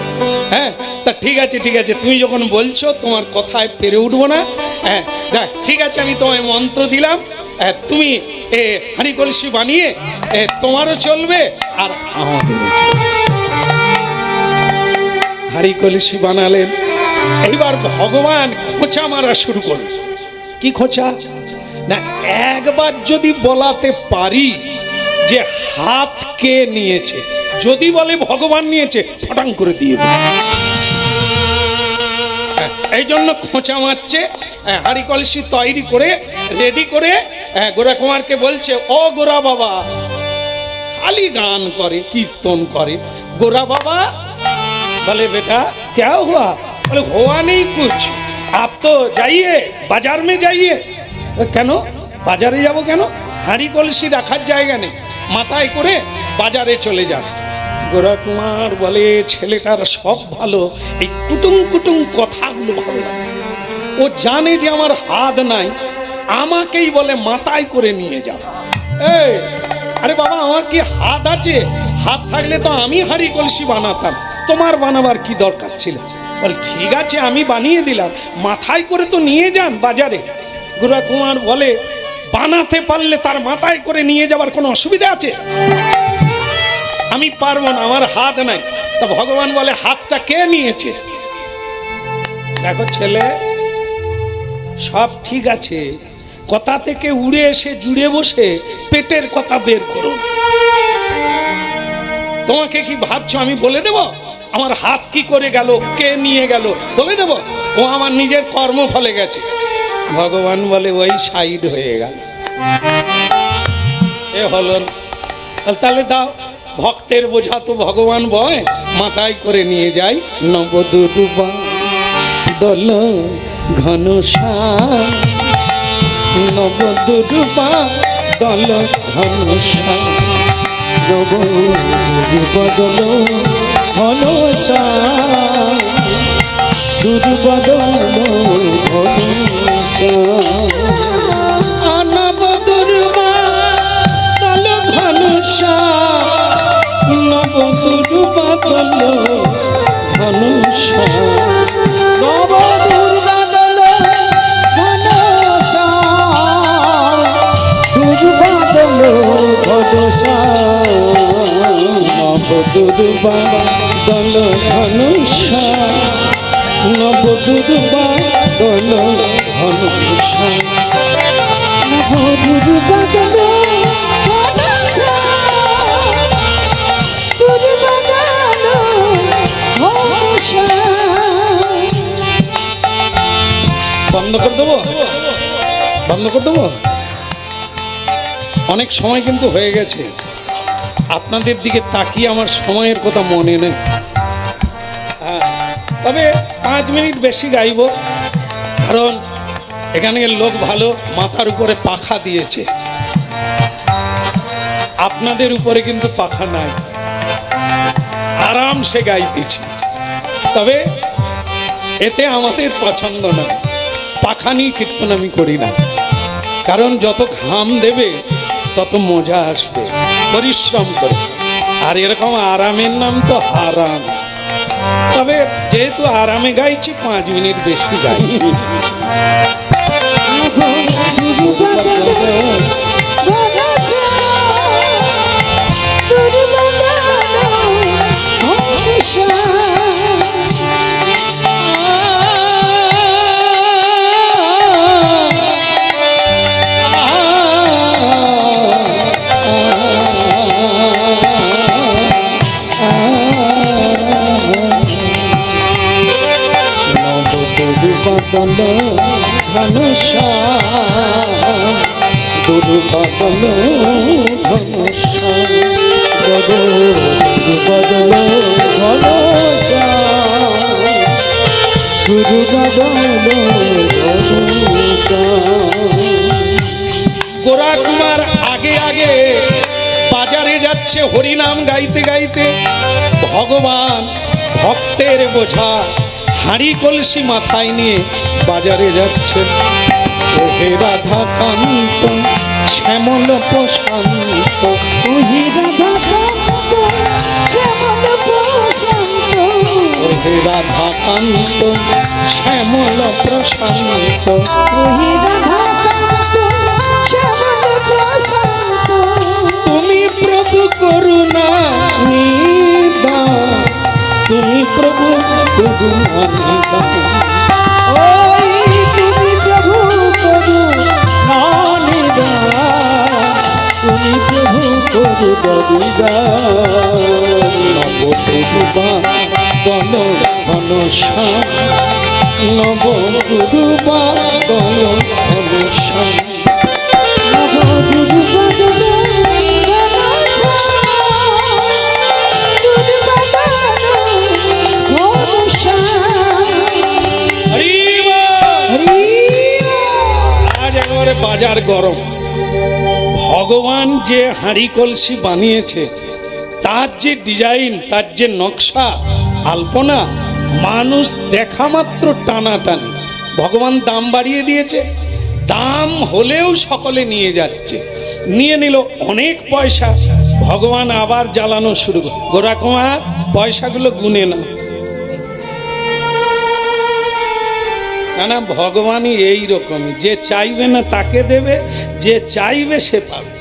Speaker 1: হ্যাঁ, তা ঠিক আছে ঠিক আছে, তুমি যখন বলছো তোমার কথায় পেরে উঠবো না। হ্যাঁ দেখ, ঠিক আছে, আমি তোমায় মন্ত্র দিলাম, তুমি হাঁড়ি কলসি বানিয়ে তোমারও চলবে আর আমাদেরও চলবে। হাঁড়ি কলসি বানালেন। এইবার ভগবান খোঁচা মারা শুরু করল। কি খোঁচা? না, একবার যদি বলাতে পারি যে হাত কে নিয়েছে, যদি বলে ভগবান নিয়েছে, ফটাং করে দিয়ে দেবে। এই জন্য খোঁচা মারছে। হাঁড়ি কলসি তৈরি করে রেডি করে গোরা কুমারকে বলছে, ও গোরা বাবা, খালি গান করে, কীর্তন করে। গোরা বাবা বলে, বেটা क्या हुआ? बोले हुआ नहीं कुछ, आप तो जाइए बाजार में जाइए। কেন বাজারে যাব? কেন? হাঁড়ি কলসি রাখার জায়গা নেই, মাথায় করে বাজারে চলে যান। গোরা কুমার বলে, ছেলেটার সব ভালো, এই কুটুম কুটুম কথাগুলো ভালো লাগে। ও জানে যে আমার হাত নাই, আমাকেই বলে মাথায় করে নিয়ে যাও। এই আরে বাবা, আমার কি হাত আছে? হাত থাকলে তো আমি হাঁড়ি কলসি বানাতাম, তোমার বানাবার কি দরকার ছিল? বল ঠিক আছে, আমি বানিয়ে দিলাম, মাথায় করে তো নিয়ে যান বাজারে। গোরা কুমার বলে, বানাতে পারলে তার মাথায় করে নিয়ে যাবার কোনো অসুবিধা আছে? আমি পারবো না, আমার হাত নাই। তা ভগবান বলে, হাতটা কে নিয়েছে? দেখো ছেলে, সব ঠিক আছে, কথা থেকে উড়ে এসে জুড়ে বসে পেটের কথা বের করো। তোমাকে কি ভাবছো আমি বলে দেব আমার হাত কি করে গেল, কে নিয়ে গেল? বলে দেব? ও আমার নিজের কর্ম ফলে গেছে। ভগবান বলে, ওই সাইড হয়ে গেল, এ হলো। তাহলে দাও, ভক্তের বোঝা তো ভগবান বয়, মাথায় করে নিয়ে যাই। নবদুর্বা দল ঘনশ্যাম, নবদুর্বা দল ঘনশ্যাম,
Speaker 2: নবদুর্বা দল ঘনশ্যাম, দুর্বা দল ঘনশ্যাম,
Speaker 1: নবদুর্বা দল ঘনশ্যাম, নবদুর্বা দল ঘনশ্যাম,
Speaker 2: নবদুর্বা দল ঘনশ্যাম, দুর্বা দল ঘনশ্যাম, নবদুর্বা দল ঘনশ্যাম, নবদুর্বা দল ঘনশ্যাম,
Speaker 3: দুর্বা দল ঘনশ্যাম, দুর্বা দল ঘনশ্যাম।
Speaker 1: বন্ধ করে দেবো, বন্ধ করে দেবো। অনেক সময় কিন্তু হয়ে গেছে, আপনাদের দিকে তাকিয়ে আমার সময়ের কথা মনে নেই। তবে 5 মিনিট বেশি গাইব, কারণ এখানে লোক ভালো, মাথার উপরে পাখা দিয়েছে। আপনাদের উপরে কিন্তু পাখা নাই, আরামসে গাইতেছি। তবে এতে আমাদের পছন্দ না, পাখা নিয়ে কীর্তন আমি করি না, কারণ যত ঘাম দেবে তত মজা আসবে, পরিশ্রম করে। আর এরকম আরামের নাম তো হারাম। তবে যেহেতু আরামে গাইছি, 5 মিনিট বেশি গাই।
Speaker 3: দুর্বা দল ঘনশ্যাম, দুর্বা দল ঘনশ্যাম।
Speaker 2: বাদল ঘন শ্যাম গুরু বাদল ঘন শ্যাম গুরু বাদল ঘন শ্যাম গুরু বাদল ঘন শ্যাম।
Speaker 1: গোরা কুমার আগে আগে বাজারে যাচ্ছে হরিনাম গাইতে গাইতে। ভগবান ভক্তের বোঝা হাঁড়ি কলসি মাথায় নিয়ে বাজারে যাচ্ছেন।
Speaker 2: ওহে রাধা কান্ত শ্যামল প্রশান্ত
Speaker 3: ওহে রাধা কান্ত শ্যামল প্রশান্ত
Speaker 2: ওহে রাধা কান্ত শ্যামল প্রশান্ত
Speaker 3: ওহে রাধা কান্ত শ্যামল প্রশান্ত
Speaker 1: তুমি প্রভু করুণা নিদান, তুমি প্রভু করুণা নিদান।
Speaker 3: ওই তুমি প্রভু করুণা
Speaker 2: নিদান তুমি প্রভু করু বলিদান নবগুরুবা গণ ঘন শ্যাম নবগুরুবা গণ ঘন শ্যাম
Speaker 3: গুরু বাদল গুরু বাদল
Speaker 1: হরি বল। আজ একেবারে বাজার গরম। ভগবান যে হাঁড়ি কলসি বানিয়েছে, তার যে ডিজাইন, তার যে নকশা আলপনা, মানুষ দেখা মাত্র টানাটানি। ভগবান দাম বাড়িয়ে দিয়েছে, দাম হলেও সকলে নিয়ে যাচ্ছে। নিয়ে নিল অনেক পয়সা। ভগবান আবার জ্বালানো শুরু করে, গোরা কুমার পয়সাগুলো গুনে না। না ভগবানই এই রকমই, যে চাইবে না তাকে দেবে, যে চাইবে সে পাবে।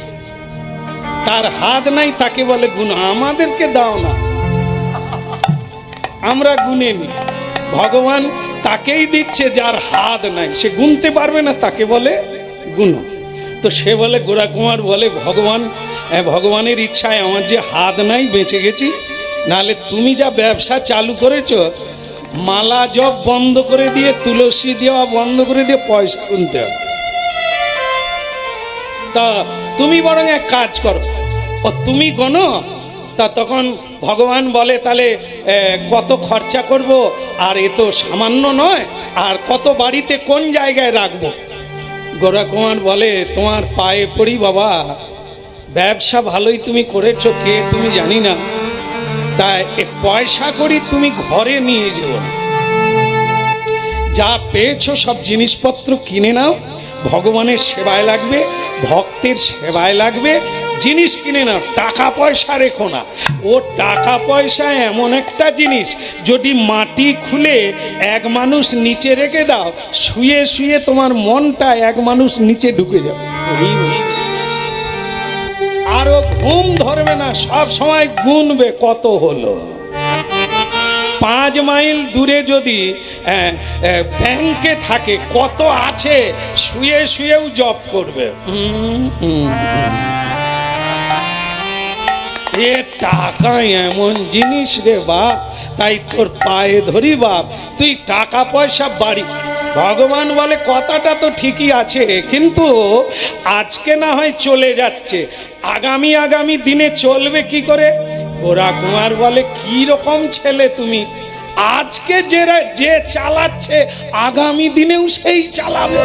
Speaker 1: তার হাত নাই তাকে বলে গুণ, আমাদেরকে দাও না, আমরা গুনে নি। ভগবান তাকেই দিচ্ছে যার হাত নাই, সে গুনতে পারবে না, তাকে বলে গুণ। তো সে বলে, গোরা কুমার বলে, ভগবান ভগবানের ইচ্ছায় আমার যে হাত নাই বেঁচে গেছি, নাহলে তুমি যা ব্যবসা চালু করেছো, মালা জপ বন্ধ করে দিয়ে, তুলসী দেওয়া বন্ধ করে দিয়ে পয়সা গুনতে হবে। তা তুমি বরং এক কাজ করো, ও তুমি গোনো। তা তখন ভগবান বলে, তাহলে কত খরচা করব, আর এ তো সামান্য নয়, আর কত বাড়িতে কোন জায়গায় রাখবো। গোরা কুমার বলে, তোমার পায়ে পড়ি বাবা, ব্যবসা ভালোই তুমি করেছো, কে তুমি জানি না, তাই পয়সা করি তুমি ঘরে নিয়ে যেও না, যা পেয়েছো সব জিনিসপত্র কিনে নাও, ভগবানের সেবায় লাগবে, ভক্তের সেবায় লাগবে, জিনিস কিনে নাও, টাকা পয়সা রেখো না। ও টাকা পয়সা এমন একটা জিনিস, যদি মাটি খুলে এক মানুষ নিচে রেখে দাও, শুয়ে শুয়ে তোমার মনটা এক মানুষ নিচে ঢুকে যাবে, আরো ঘুম ধরবে না, সব সময় গুনবে কত হলো। 5 মাইল দূরে যদি ব্যাংকে থাকে, কত আছে, শুয়ে শুয়েও জব করবে। এ টাকা এমন জিনিস রে বাপ, তাই তোর পায়ে ধরি বাপ, তুই টাকা পয়সা বাড়ি। ভগবান বলে, কথাটা তো ঠিকই আছে, কিন্তু আজকে না হয় চলে যাচ্ছে, আগামী দিনে চলবে কি করে? গোরা কুমার বলে, কি রকম ছেলে তুমি, আজকে যে চালাচ্ছে আগামী দিনেও সেই চালাবে।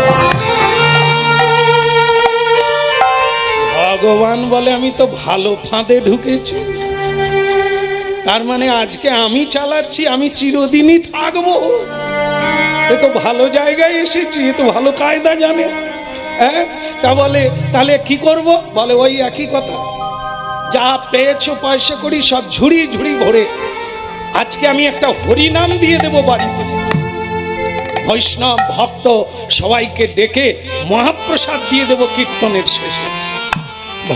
Speaker 1: ভগবান বলে, আমি তো ভালো ফাঁদে ঢুকেছি, তার মানে আজকে আমি চালাচ্ছি, আমি চিরদিনই থাকবো। এ তো ভালো জায়গায় এসেছি, এ তো ভালো কায়দা জানে। হ্যাঁ, তা বলে, তাহলে কি করব? বলে, ওই একই কথা, যা পেয়েছো পয়সা করি সব ঝুড়ি ঝুড়ি ভরে আজকে আমি একটা হরিনাম দিয়ে দেব বাড়িতে, বৈষ্ণব ভক্ত সবাইকে ডেকে মহাপ্রসাদ দিয়ে দেব কীর্তনের শেষে।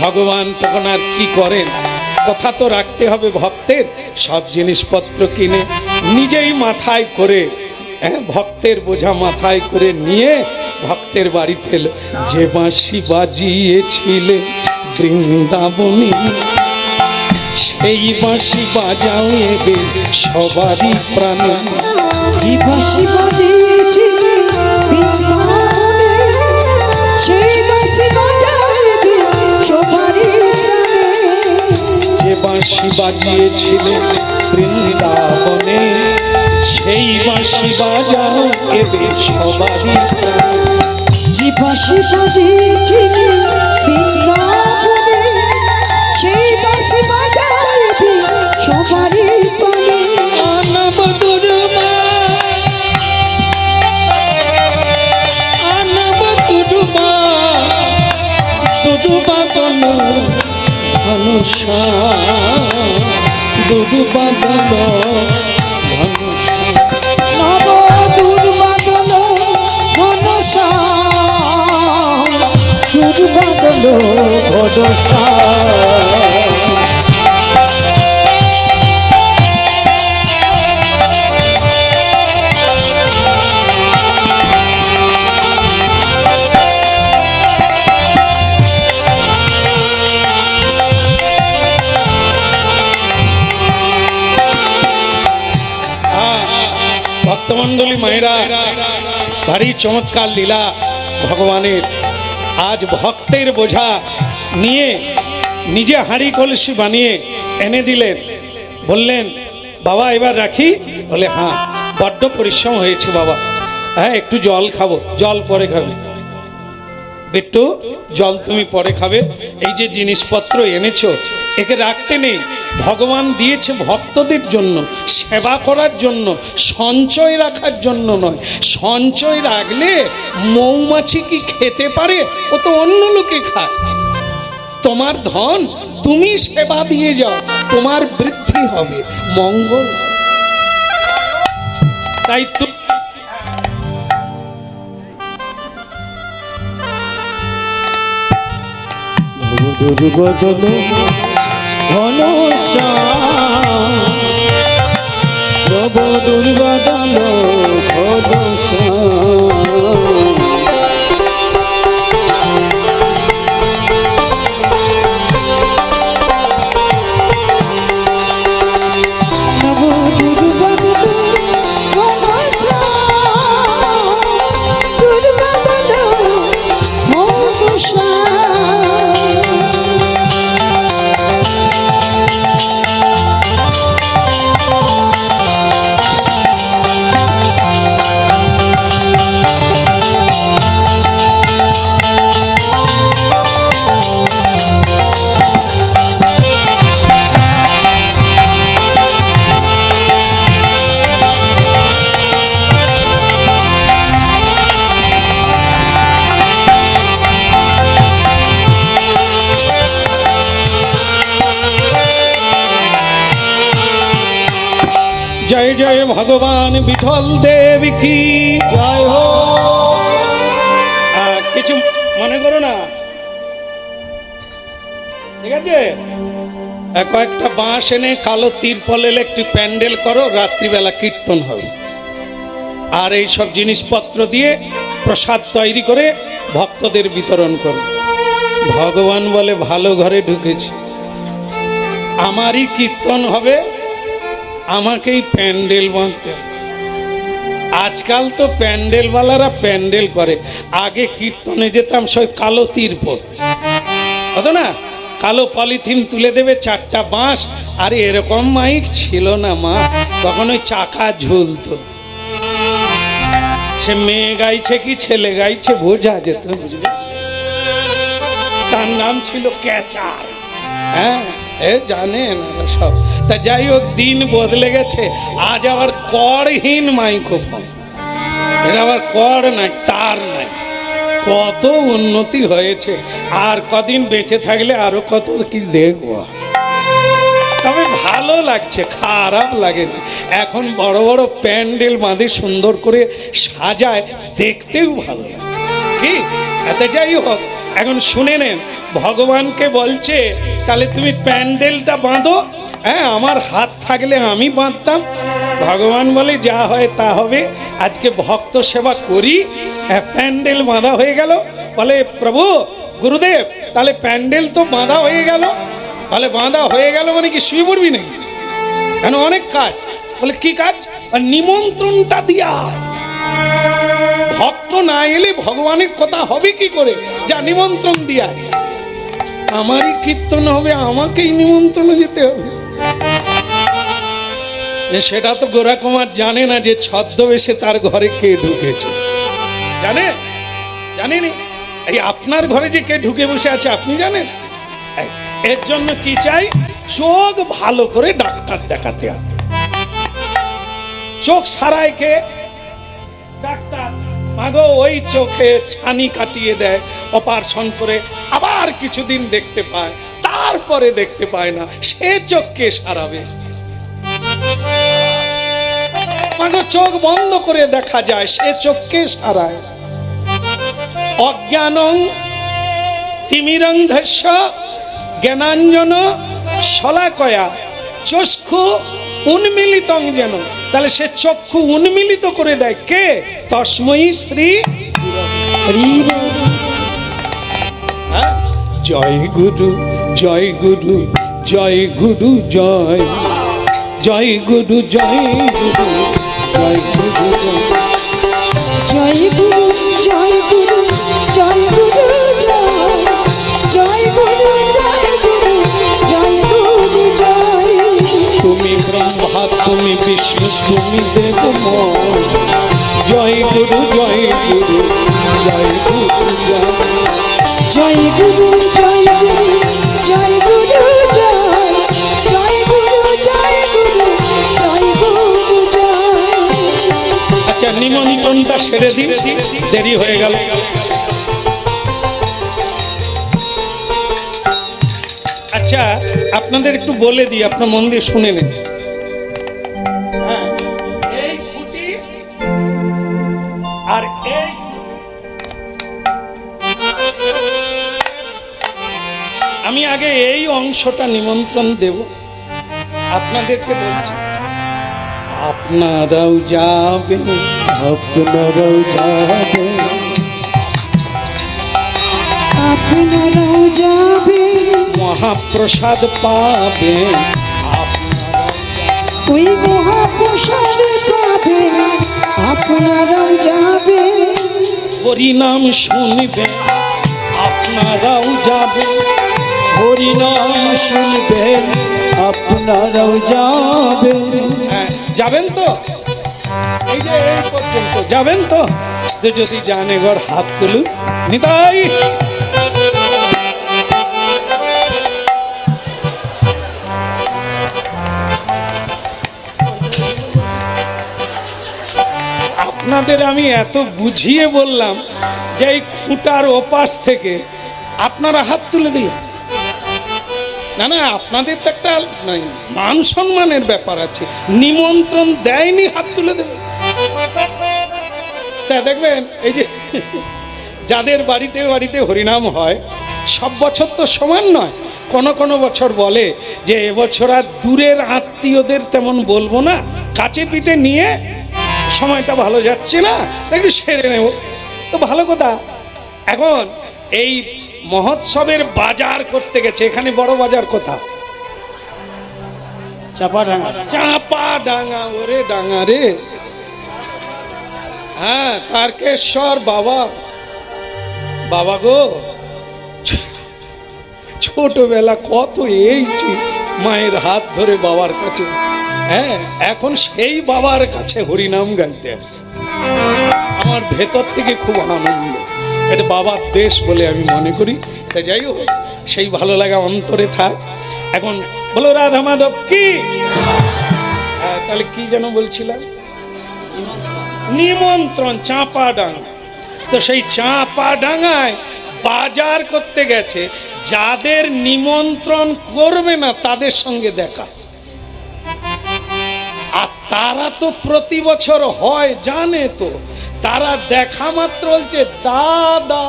Speaker 1: ভগবান তখন আর কি করেন, কথা তো রাখতে হবে ভক্তের, সব জিনিসপত্র কিনে নিজেই মাথায় করে, ভক্তের বোঝা মাথায় করে নিয়ে ভক্তের বাড়িতে এলো। যে বাঁশি বাজিয়েছিলে বৃন্দাবনী, এই বাঁশি বাজাও এবে সবারই প্রাণে।
Speaker 3: জীবাসি বাজিয়েছি যে বৃন্দাবনে, সেই বাঁশি বাজাবে সবারই প্রাণে।
Speaker 1: যে বাঁশি বাজিয়েছিলে বৃন্দাবনে, সেই বাঁশি বাজাও এবে সবারই প্রাণে।
Speaker 3: জীবাসি বাজিয়েছি যে বৃন্দাবনে, সেই বাঁশি বাজাবে সবারই প্রাণে।
Speaker 1: আনব তুরমা, আনব তুরমা, তুরমা বন ধনুষা, দুদুবা বন ধনুষা।
Speaker 3: নব দুর্বাদল ঘনশা, দুর্বাদল ঘনশা।
Speaker 1: ভক্তমণ্ডলী মায়েরা, ভারী চমৎকার লীলা ভগবানের। আজ ভক্তের বোঝা নিয়ে নিজে হাঁড়ি কলসি বানিয়ে এনে দিলেন, বললেন বাবা এবার রাখি। বলে হ্যাঁ, বড্ড পরিশ্রম হয়েছে বাবা, হ্যাঁ একটু জল খাবো। জল পরে খাবে বিট্টু, জল তুমি পরে খাবে। এই যে জিনিসপত্র এনেছো একে রাখতে নেই, ভগবান দিয়েছে ভক্তদের জন্য, সেবা করার জন্য, সঞ্চয় রাখার জন্য নয়। সঞ্চয় রাখলে মৌমাছি কি খেতে পারে? ও তো অন্য লোকে খায়। তোমার ধন তুমি সেবা দিয়ে যাও, তোমার বৃদ্ধি হবে, মঙ্গল। তাই তো
Speaker 2: দুর্বদল ঘনশা, নব দুর্বদল ঘনশা।
Speaker 3: নব দুর্বাদল ঘনশা, দুর্বাদল ঘনশা।
Speaker 1: জয় জয় ভগবান বিঠল দেব কি জয় হো। কিছু মনে করো না, ঠিক আছে? কয়েকটা বাঁশ এনে কালো তিরপল এলে একটি প্যান্ডেল করো, রাত্রিবেলা কীর্তন হবে। আর এই সব জিনিসপত্র দিয়ে প্রসাদ তৈরি করে ভক্তদের বিতরণ করো। ভগবান বলে ভালো ঘরে ঢুকেছি, আমারই কীর্তন হবে, আমাকেই প্যান্ডেল বাঁধতে। আজকাল তো প্যান্ডেলওয়ালারা প্যান্ডেল করে, আগে কীর্তনে যেতাম সব কালো তিরপল হতো না, কালো পলিথিন তুলে দেবে, চারটা বাঁশ। আর এরকম মাইক ছিল না মা, তখন ওই চাকা ঝুলতো। সে মেয়ে গাইছে কি ছেলে গাইছে বোঝা যেত, বুঝলি? তার নাম ছিল ক্যাচার। হ্যাঁ, এ জানেন এরা সব। তা যাই হোক, দিন বদলে গেছে, আজ আবার কড়হীন মাইক্রোফোন, এর আবার কড় নাই, তার নাই। কত উন্নতি হয়েছে, আর কদিন বেঁচে থাকলে আরো কত কি দেখবো। তবে ভালো লাগছে, খারাপ লাগে না। এখন বড় বড় প্যান্ডেল বাঁধে, সুন্দর করে সাজায়, দেখতেও ভালো লাগে কি। এতে যাই হোক, এখন শুনে নেন, ভগবানকে বলছে তাহলে তুমি প্যান্ডেলটা বাঁধো। হ্যাঁ, আমার হাত থাকলে আমি বাঁধতাম। ভগবান বলে যা হয় তা হবে, আজকে ভক্ত সেবা করি। প্যান্ডেল বাঁধা হয়ে গেল। বলে প্রভু গুরুদেব, তাহলে প্যান্ডেল তো বাঁধা হয়ে গেল, বলে বাঁধা হয়ে গেল মানে কি শুয়ে পড়বি নাকি? কেন অনেক কাজ। বলে কি কাজ? আর নিমন্ত্রণটা দিয়া, ভক্ত না এলে ভগবানের কথা হবে কি করে? যা নিমন্ত্রণ দিয়া। আমারই কীর্তন হবে, আমাকেই নিমন্ত্রণ যেতে হবে। সেটা তো গোরা কুমার জানে না যে ছদ্মবেশে তার ঘরে কে ঢুকেছে। জানে? জানেনি? এই আপনার ঘরে যে কে ঢুকে বসে আছে আপনি জানেন? এর জন্য কি চাই? চোখ ভালো করে ডাক্তার দেখাতে হবে। চোখ সারায় কে? ডাক্তার। মাগো ওই চোখে ছানি কাটিয়ে দেয়, অপারেশন করে আবার কিছুদিন দেখতে পায়, তারপরে দেখতে পায় না, সে চোখকে সারাবে। মাগো চোখ বন্ধ করে দেখা যায়, সে চোখকে সারায়। অজ্ঞানং তিমিরন্ধস্য জ্ঞানাঞ্জন শলাকয়া চক্ষু উন্মিলিতং যেন। তাহলে সে চক্ষু উন্মিলিত করে দেয় কে? তস্মৈ শ্রী হ্যাঁ? জয় গুরু জয় গুরু জয় গুরু জয় জয় গুরু জয় গুরু জয় গুরু
Speaker 3: জয় গুরু জয় গুরু জয় গুরু জয় গুরু জয় গুরু জয় গুরু জয়।
Speaker 1: তুমি ব্রহ্মা তুমি বিষ্ণু তুমি দেবময়। জয় গুরু জয় গুরু জয় গুরু
Speaker 3: জয় গুরু জয় গুরু জয় গুরু জয় জয় গুরু জয় গুরু জয় গুরু জয়।
Speaker 1: আচ্ছা নিমন্ত্রণটা সেরে দিন, দেরি হয়ে গেল। আচ্ছা আপনাদের একটু বলে দিই, আপনার মন দিয়ে শুনে নেন। হ্যাঁ, এই খুঁটি আর এই আমি আগে এই অংশটা নিমন্ত্রণ দেব। আপনাদেরকে বলছি আপনারাও যাবেন,
Speaker 2: আপনারাও যাবেন,
Speaker 3: আপনারাও যাবে
Speaker 1: মহাপ্রসাদ পাবেন।
Speaker 3: ওই মহাপ্রসাদ পাবে, আপনারাও যাবে
Speaker 1: হরিনাম শুনবেন, আপনারাও যাবেন। হরিনাম শুনবেন,
Speaker 2: আপনারাও যাবেন।
Speaker 1: হ্যাঁ, যাবেন তো? এই যে এই পর্যন্ত যাবেন তো? তো যদি যান এবার হাত তুলুন। নিতাই আপনাদের আমি এত বুঝিয়ে বললাম যে এই খুঁটার ওপাশ থেকে আপনারা হাত তুলে দিলেন। না না, আপনাদের তো একটা মান সম্মানের ব্যাপার আছে। নিমন্ত্রণ দেয়নি হাত তুলে দেবে। তা দেখবেন এই যে যাদের বাড়িতে বাড়িতে হরিনাম হয়, সব বছর তো সমান নয়। কোনো কোনো বছর বলে যে এবছর আর দূরের আত্মীয়দের তেমন বলবো না, কাছে পিঠে নিয়ে সময়টা ভালো যাচ্ছে না, একটু সেরে নেব। তো ভালো কথা। এখন এই মহোৎসবের বাজার করতে গেছে। এখানে বড় বাজার কোথা?
Speaker 2: চাপাডাঙ্গা।
Speaker 1: চাপা ডাঙ্গা। ওরে ডাঙ্গা রে। হ্যাঁ, তারকেশ্বর বাবা। বাবা গো, ছোটবেলা কত এইছি মায়ের হাত ধরে বাবার কাছে। হ্যাঁ, এখন সেই বাবার কাছে হরিনাম গাইতে আমার ভেতর থেকে খুব আনন্দ। এটা বাবার দেশ বলে আমি মনে করি। তাই যাই হোক, সেই ভালো লাগা অন্তরে থাক। এখন বলো রাধা মাধব কি? তাহলে কি যেন বলছিলাম? নিমন্ত্রণ চাপা ডাঙ্গা। তো সেই চাপা ডাঙ্গায় বাজার করতে গেছে। যাদের নিমন্ত্রণ করবে না তাদের সঙ্গে দেখা। আর তারা তো প্রতি বছর হয়, জানে তো। তারা দেখা মাত্র বলছে দাদা।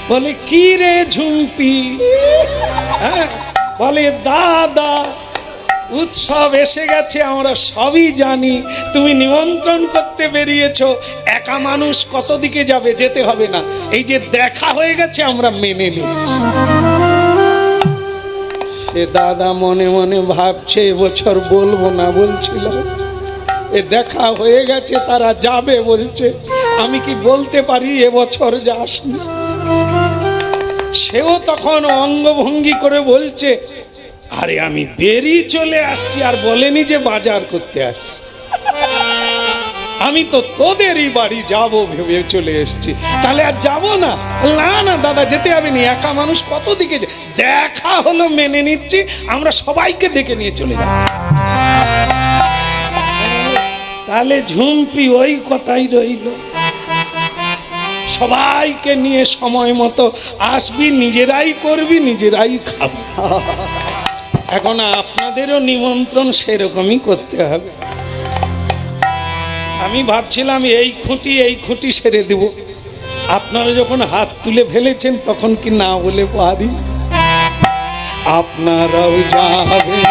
Speaker 1: বলে কি রে ঝুম্পি? হ্যাঁ, বলে দাদা উৎসব এসে গেছে, আমরা সবই জানি। তুমি নিমন্ত্রণ করতে বেরিয়েছো, একা মানুষ কত দিকে যাবে, যেতে হবে না। এই যে দেখা হয়ে গেছে আমরা মেনে নিচ্ছি। সে দাদা মনে মনে ভাবছে এবছর বলবো না বলছিল, এ দেখা হয়ে গেছে তারা যাবে বলছে, আমি কি বলতে পারি এবছর যাস না? সেও তখন অঙ্গভঙ্গি করে বলছে, আরে আমি বেরিয়ে চলে আসছি, আর বলেনি যে বাজার করতে আসছি, আমি তো তোদেরই বাড়ি যাব ভেবে চলে এসেছি, তাহলে আর যাব না? না না দাদা যেতে হবে না, একা মানুষ কত দিকে দেখা হলো মেনে নিচ্ছি, আমরা সবাইকে ডেকে নিয়ে চলে যাব। তাহলে ঝুমপি ওই কথাই রইল, সবাইকে নিয়ে সময় মতো আসবি, নিজেরাই করবি, নিজেরাই খাবি। এখন আপনাদেরও নিমন্ত্রণ সেরকমই করতে হবে। আমি ভাবছিলাম এই খুঁটি সেরে দেব, আপনারা যখন হাত তুলে ফেলেছেন তখন কি না বলে পারি? আপনারাও যাবেন,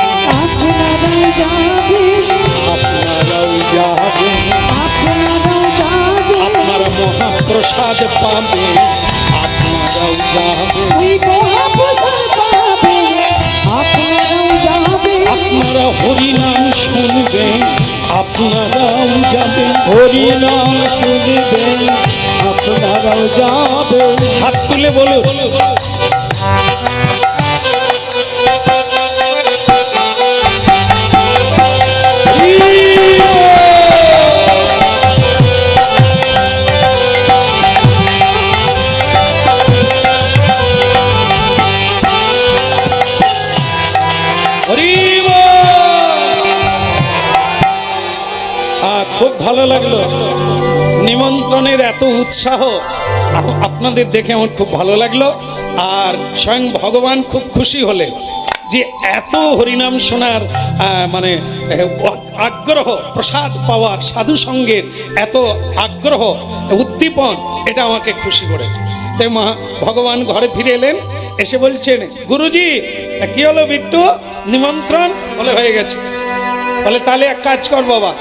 Speaker 3: আপনারাও যাবেন,
Speaker 1: আপনারাও যাবেন,
Speaker 3: আপনারাও যাবেন,
Speaker 1: আপনারা মহাপ্রসাদ পাবেন, আপনারাও যাবেন,
Speaker 3: ওই মহাপ্রসাদ পাবেন, আপনারাও যাবেন,
Speaker 1: আপনারা হরিনাম শুনবেন, আপনারাও যাবেন,
Speaker 2: হরিনাম শুনবেন, আপনারাও যাবেন।
Speaker 1: হাত তুলে বলো, খুব ভালো লাগলো নিমন্ত্রণের এত উৎসাহ, আপনাদের দেখে আমার খুব ভালো লাগলো। আর স্বয়ং ভগবান খুব খুশি হলেন যে এত হরিনাম শোনার মানে আগ্রহ, প্রসাদ পাওয়ার, সাধু সঙ্গের এত আগ্রহ, উদ্দীপন, এটা আমাকে খুশি করেছে। তাই ভগবান ঘরে ফিরে এলেন, এসে বলছেন, গুরুজি কি হলো বিট্টু, নিমন্ত্রণ? বলে হয়ে গেছে। বলে তাহলে এক কাজ কর বাবা,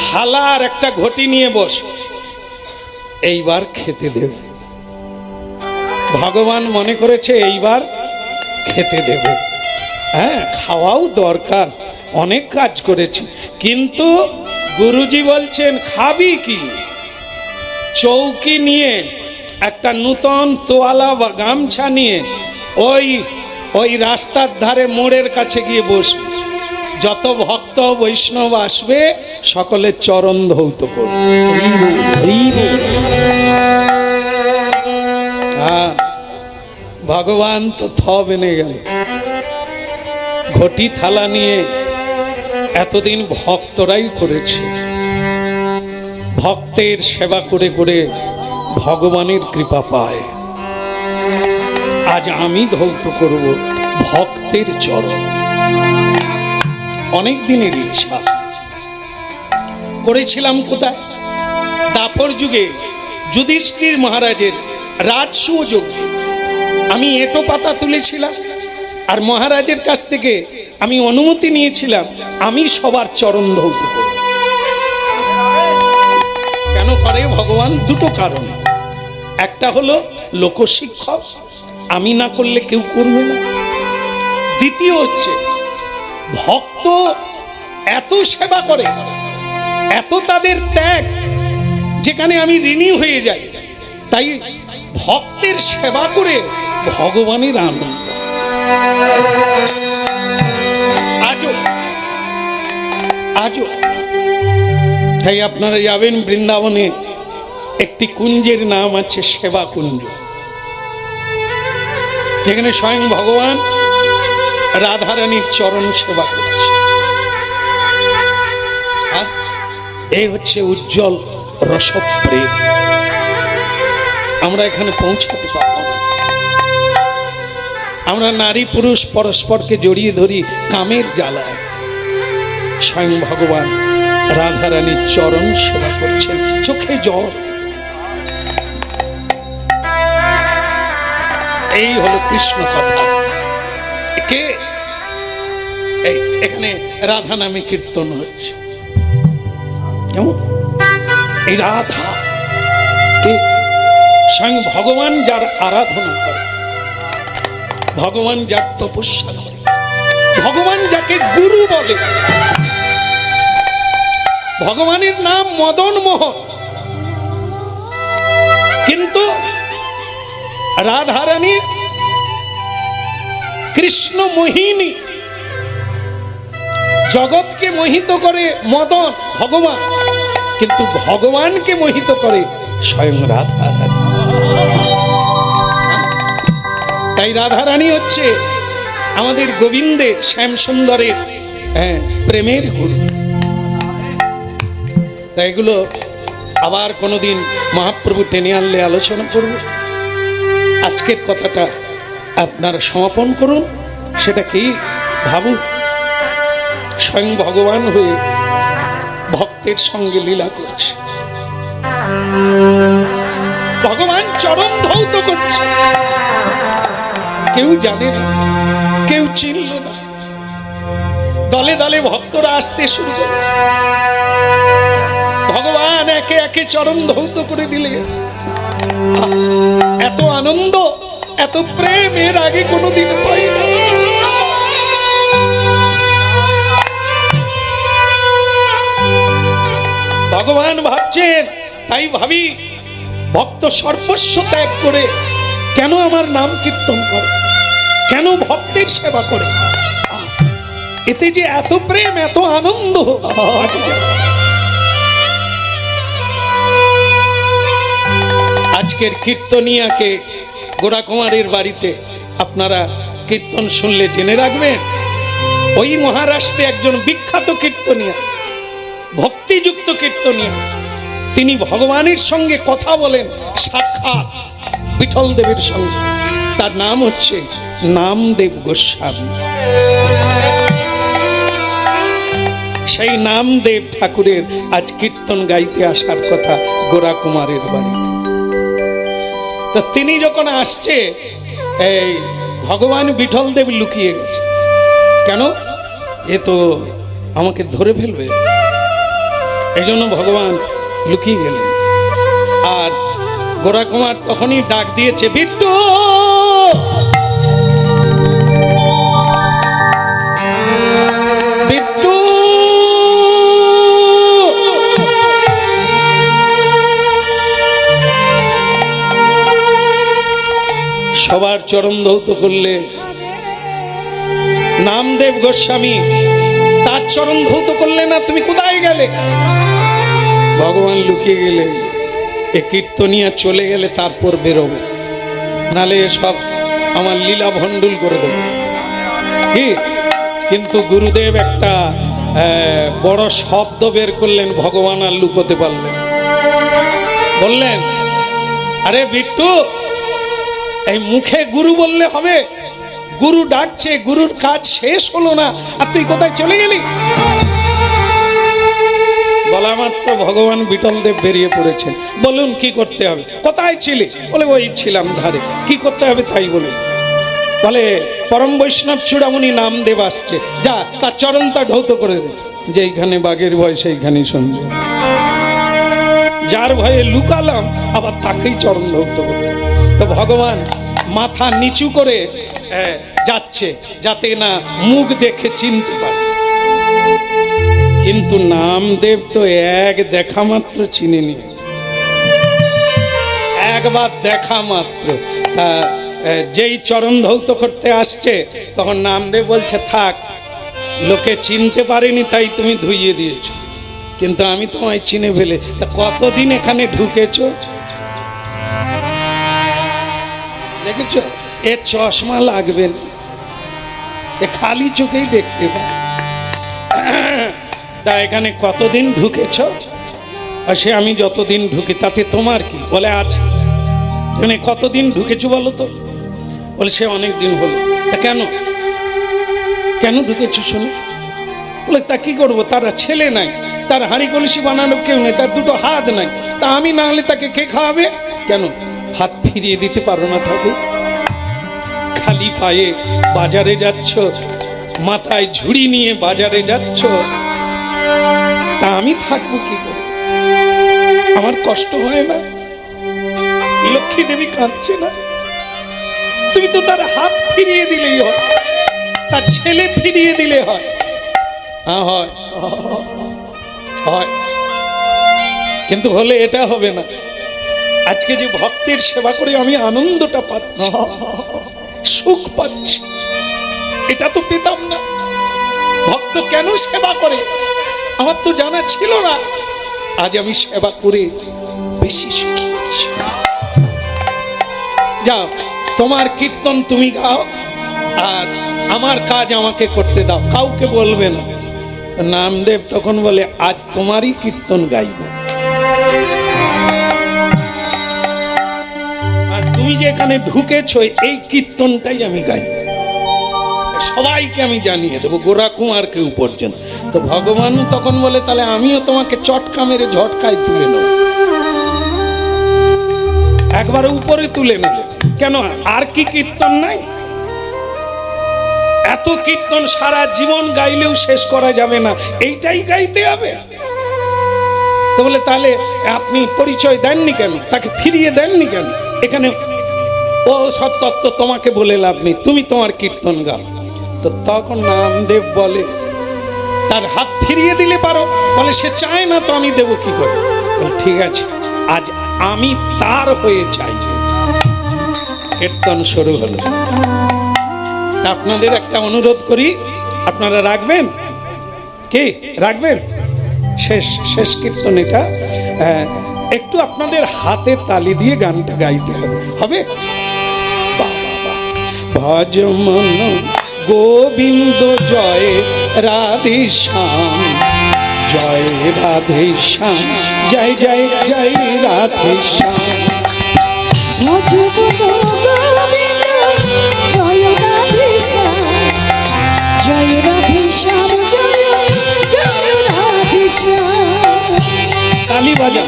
Speaker 1: থালা আর একটা ঘটি নিয়ে বস, এইবার খেতে দেবে। ভগবান মনে করেছে এইবার খেতে দেবে। হ্যাঁ, খাওয়াও দরকার, অনেক কাজ করেছি, কিন্তু গুরুজি বলছেন খাবি কি? চৌকি নিয়ে, একটা নূতন তোয়ালা বা গামছা নিয়ে ওই রাস্তার ধারে মোড়ের কাছে গিয়ে বসবে, যত ভক্ত বৈষ্ণব আসবে সকলের চরণ ধৌত করবে। হ্যাঁ, ভগবান তো বেনে গেল, ঘটি থালা নিয়ে এতদিন ভক্তরাই করেছে, ভক্তের সেবা করে করে ভগবানের কৃপা পায়। আজ আমি ধৌত করব ভক্তের চরণ, অনেক দিনের ইচ্ছা করেছিলাম। কোথায়? দাপর যুগে যুধিষ্ঠির মহারাজের রাজসুযোগ আমি এঁটো পাতা তুলেছিলাম, আর মহারাজের কাছ থেকে আমি অনুমতি নিয়েছিলাম আমি সবার চরণ ধৌত করব। কেন করে ভগবান? দুটো কারণ। একটা হলো লোকশিক্ষক, আমি না করলে কেউ করবে না। দ্বিতীয় হচ্ছে ভক্ত এত সেবা করে, এত তাদের ত্যাগ, যেখানে আমি ঋণী হয়ে যাই। তাই ভক্তের সেবা করে ভগবানের আনন্দ। আজও তাই আপনারা যাবেন বৃন্দাবনে, একটি কুঞ্জের নাম আছে সেবা কুঞ্জ, যেখানে স্বয়ং ভগবান রাধারানীর চরণ সেবা করছে। এই হচ্ছে উজ্জ্বল রসপ্রেম। আমরা এখানে পৌঁছাতে পারব না, আমরা নারী পুরুষ পরস্পরকে জড়িয়ে ধরি কামের জ্বালায়। স্বয়ং ভগবান রাধারানীর চরণ সেবা করছেন, চোখে জল। এই হলো কৃষ্ণ কথা। কে? এখানে রাধা নামে কীর্তন হচ্ছে, কেমন? এই রাধা কে? স্বয়ং ভগবান যার আরাধনা করে, ভগবান যার তপস্যা করে, ভগবান যাকে গুরু বলে, ভগবানের নাম মদন মোহন, কিন্তু রাধারানী কৃষ্ণ মোহিনী, জগৎকে মোহিত করে মদন ভগবান, কিন্তু ভগবানকে মোহিত করে স্বয়ং রাধারানী। তাই রাধারানী হচ্ছে আমাদের গোবিন্দের, শ্যাম সুন্দরের প্রেমের গুরু। তাই এগুলো আবার কোনোদিন মহাপ্রভু টেনে আনলে আলোচনা করব। আজকের কথাটা আপনারা সমাপন করুন। সেটা কি ভাবুন, স্বয়ং ভগবান হয়ে ভক্তের সঙ্গে লীলা করছে, ভগবান চরণ ধৌত করছে, কেউ জানে না, কেউ চিনল না, দলে দলে ভক্তরা আসতে শুরু করে, ভগবান একে একে চরণ ধৌত করে দিলে এত আনন্দ, এত প্রেম এর আগে কোনোদিন পাই না। ভগবান ভাবছেন, তাই ভাবি ভক্ত সর্বস্ব ত্যাগ করে কেন আমার নাম কীর্তন করে, কেন ভক্তের সেবা করে, এতে যে এত প্রেম, এত আনন্দ। আজকের কীর্তনিয়াকে গোরা কুমারের বাড়িতে আপনারা কীর্তন শুনলে জেনে রাখবেন, ওই মহারাষ্ট্রে একজন বিখ্যাত কীর্তনিয়া, ভক্তিযুক্ত কীর্তনিয়া, তিনি ভগবানের সঙ্গে কথা বলেন সাক্ষাৎ বিঠল দেবের সঙ্গে। তার নাম হচ্ছে নামদেব গোস্বামী। সেই নামদেব ঠাকুরের আজ কীর্তন গাইতে আসার কথা গোরা কুমারের বাড়িতে। তো তিনি যখন আসছে, এই ভগবান বিঠল দেব লুকিয়ে গেছে। কেন? এ তো আমাকে ধরে ফেলবে, এই জন্য ভগবান লুকিয়ে গেলেন। আর গোরা কুমার তখনই ডাক দিয়েছে, বিট্টু, বিট্টু। সবার চরণ ধৌত করলে, নামদেব গোস্বামী তার চরণ ধৌত করলে না, তুমি কোথায় গেলে? ভগবান লুকিয়ে গেলে, এ কীর্তনিয়া চলে গেলে তারপর বেরোবে, নালে সব আমার লীলা ভণ্ডুল করে দেবে। কি? কিন্তু গুরুদেব একটা বড় শব্দ বের করলেন, ভগবান আর লুকোতে পারলেন। বললেন, আরে বিট্টু, এই মুখে গুরু বললে হবে? গুরু ডাকছে, গুরুর কাজ শেষ হলো না, আর তুই কোথায় চলে গেলি? বলা মাত্র ভগবান বিঠল দেব বেরিয়ে পড়েছেন। বলুন কি করতে হবে? কোথায় ছিলি? বলে ওই ছিলাম ধারে। কি করতে হবে তাই বলুন। বলে পরম বৈষ্ণব চূড়ামণি নামদেব আসছে, যা তার চরণটা ধৌত করে দে। যেইখানে বাঘের ভয় সেইখানেই সঞ্জয়। যার ভয়ে লুকালাম আবার তাকেই চরণ ধৌত করতে। তো ভগবান মাথা নিচু করে যাচ্ছে যাতে না মুখ দেখে চিনতে পারে। কিন্তু নামদেব তো এক দেখা মাত্র চিনে নিয়েছে, একবার দেখা মাত্র। তা যেই চরণ ধৌত করতে আসছে, তখন নামদেব বলছে, থাক, লোকে চিনতে পারেনি তাই তুমি ধুইয়ে দিয়েছো, কিন্তু আমি তোমায় চিনে ফেলে। তা কতদিন এখানে ঢুকেছো? দেখেছ, এ চশমা লাগবে না, এ খালি চোখেই দেখতে পায়। তা এখানে কতদিন ঢুকেছ? আর সে আমি যতদিন ঢুকি তাতে তোমার কি? বলে আজ এখানে কতদিন ঢুকেছো বলো তো? বলে সে অনেক দিন হলো। তা কেন কেন ঢুকেছো শুনে? বলে তা কি করবো, তার ছেলে নাই, তার হাঁড়ি কলসি বানানো কেউ নেই, তার দুটো হাত নাই, তা আমি না হলে তাকে কে খাওয়াবে? কেন হাত ফিরিয়ে দিতে পারো না ঠাকুর? খালি পায়ে বাজারে যাচ্ছ, মাথায় ঝুড়ি নিয়ে বাজারে যাচ্ছ, তা আমি থাকবো কি করে? আমার কষ্ট হয় না? লক্ষ্মী দেবী কাঁদছে না? তুমি তো তার হাত ফিরিয়ে দিলেই হয়। তার ছেলে ফিরিয়ে দিলে হয়? হ্যাঁ হয়, হয়। কিন্তু হলে এটা হবে না, আজকে যে ভক্তের সেবা করে আমি আনন্দটা পাচ্ছি, সুখ পাচ্ছি, এটা তো পেতাম না। ভক্ত কেন সেবা করে আমার তো জানা ছিল না, আজ আমি সেবা করে বেশি সুখী হচ্ছি। যাও, তোমার কীর্তন তুমি গাও, আর আমার কাজ আমাকে করতে দাও, কাউকে বলবে না। নামদেব তখন বলে, আজ তোমারই কীর্তন গাইব, আর তুমি যে এখানে ঢুকেছ এই কীর্তনটাই আমি গাইব, সবাইকে আমি জানিয়ে দেবো, গোরা কুমার কেউ পর্যন্ত। তো ভগবান তখন বলে, তাহলে আমিও তোমাকে চটকা মেরে ঝটকায় তুলে নেব, একবারে উপরে তুলে নেব। কেন, আর কি কীর্তন নাই? এত কীর্তন সারা জীবন গাইলেও শেষ করা যাবে না, এইটাই গাইতে হবে। তো বলে, তাহলে আপনি পরিচয় দেননি কেন, তাকে ফিরিয়ে দেননি কেন? এখানে ও সব তত্ত্ব তোমাকে বলে লাভ নেই, তুমি তোমার কীর্তন গাও। তো তখন নামদেব বলে, তার হাত ফিরিয়ে দিলে পারো? বলে, সে চায় না তো আমি দেবো কি করে? বলে, ঠিক আছে, আজ আমি তার হয়ে চাই। কীর্তন শুরু হলো। তা আপনাদের একটা অনুরোধ করি, আপনারা রাখবেন কি? রাখবেন? শেষ শেষ কীর্তন এটা, একটু আপনাদের হাতে তালি দিয়ে গানটা গাইতে হবে, হবে? ভজ মন গোবিন্দ জয় রাধে শ্যাম, জয় রাধে শ্যাম, জয় জয় জয় রাধে শ্যাম।
Speaker 3: ভজ গোবিন্দ জয় রাধে শ্যাম, জয় রাধে শ্যাম, জয় জয় রাধে শ্যাম।
Speaker 1: তালি বাজা।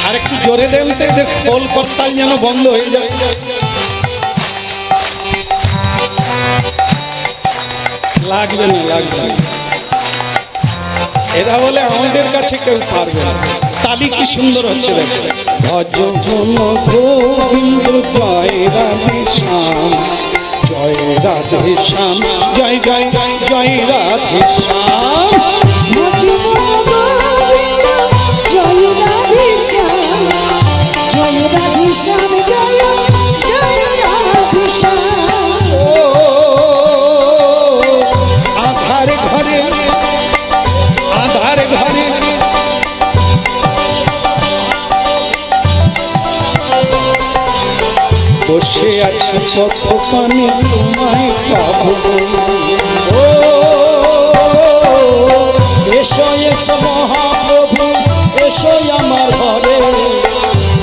Speaker 1: আর একটু জোরে দেন তো, এদের খোল করতাল যেন বন্ধ হয়ে যায়। লাগবে না, লাগবে না, এরা বলে আমাদের কাছে কেউ পারবে না। তালি কি সুন্দর হচ্ছে দেখো। ভজ গোবিন্দ জয় রাধে শ্যাম, জয় রাধে শ্যাম, জয় জয় জয় রাধে শ্যাম।
Speaker 3: ভজ গোবিন্দ জয় রাধে শ্যাম, জয় রাধে শ্যাম, জয় জয় রাধে শ্যাম।
Speaker 1: আধার ঘরে, আধার ঘরে বসে আছি কতক্ষণে তোমায় পাবো। ও এসো এসো মহাপ্রভু, এসো আমার ঘরে,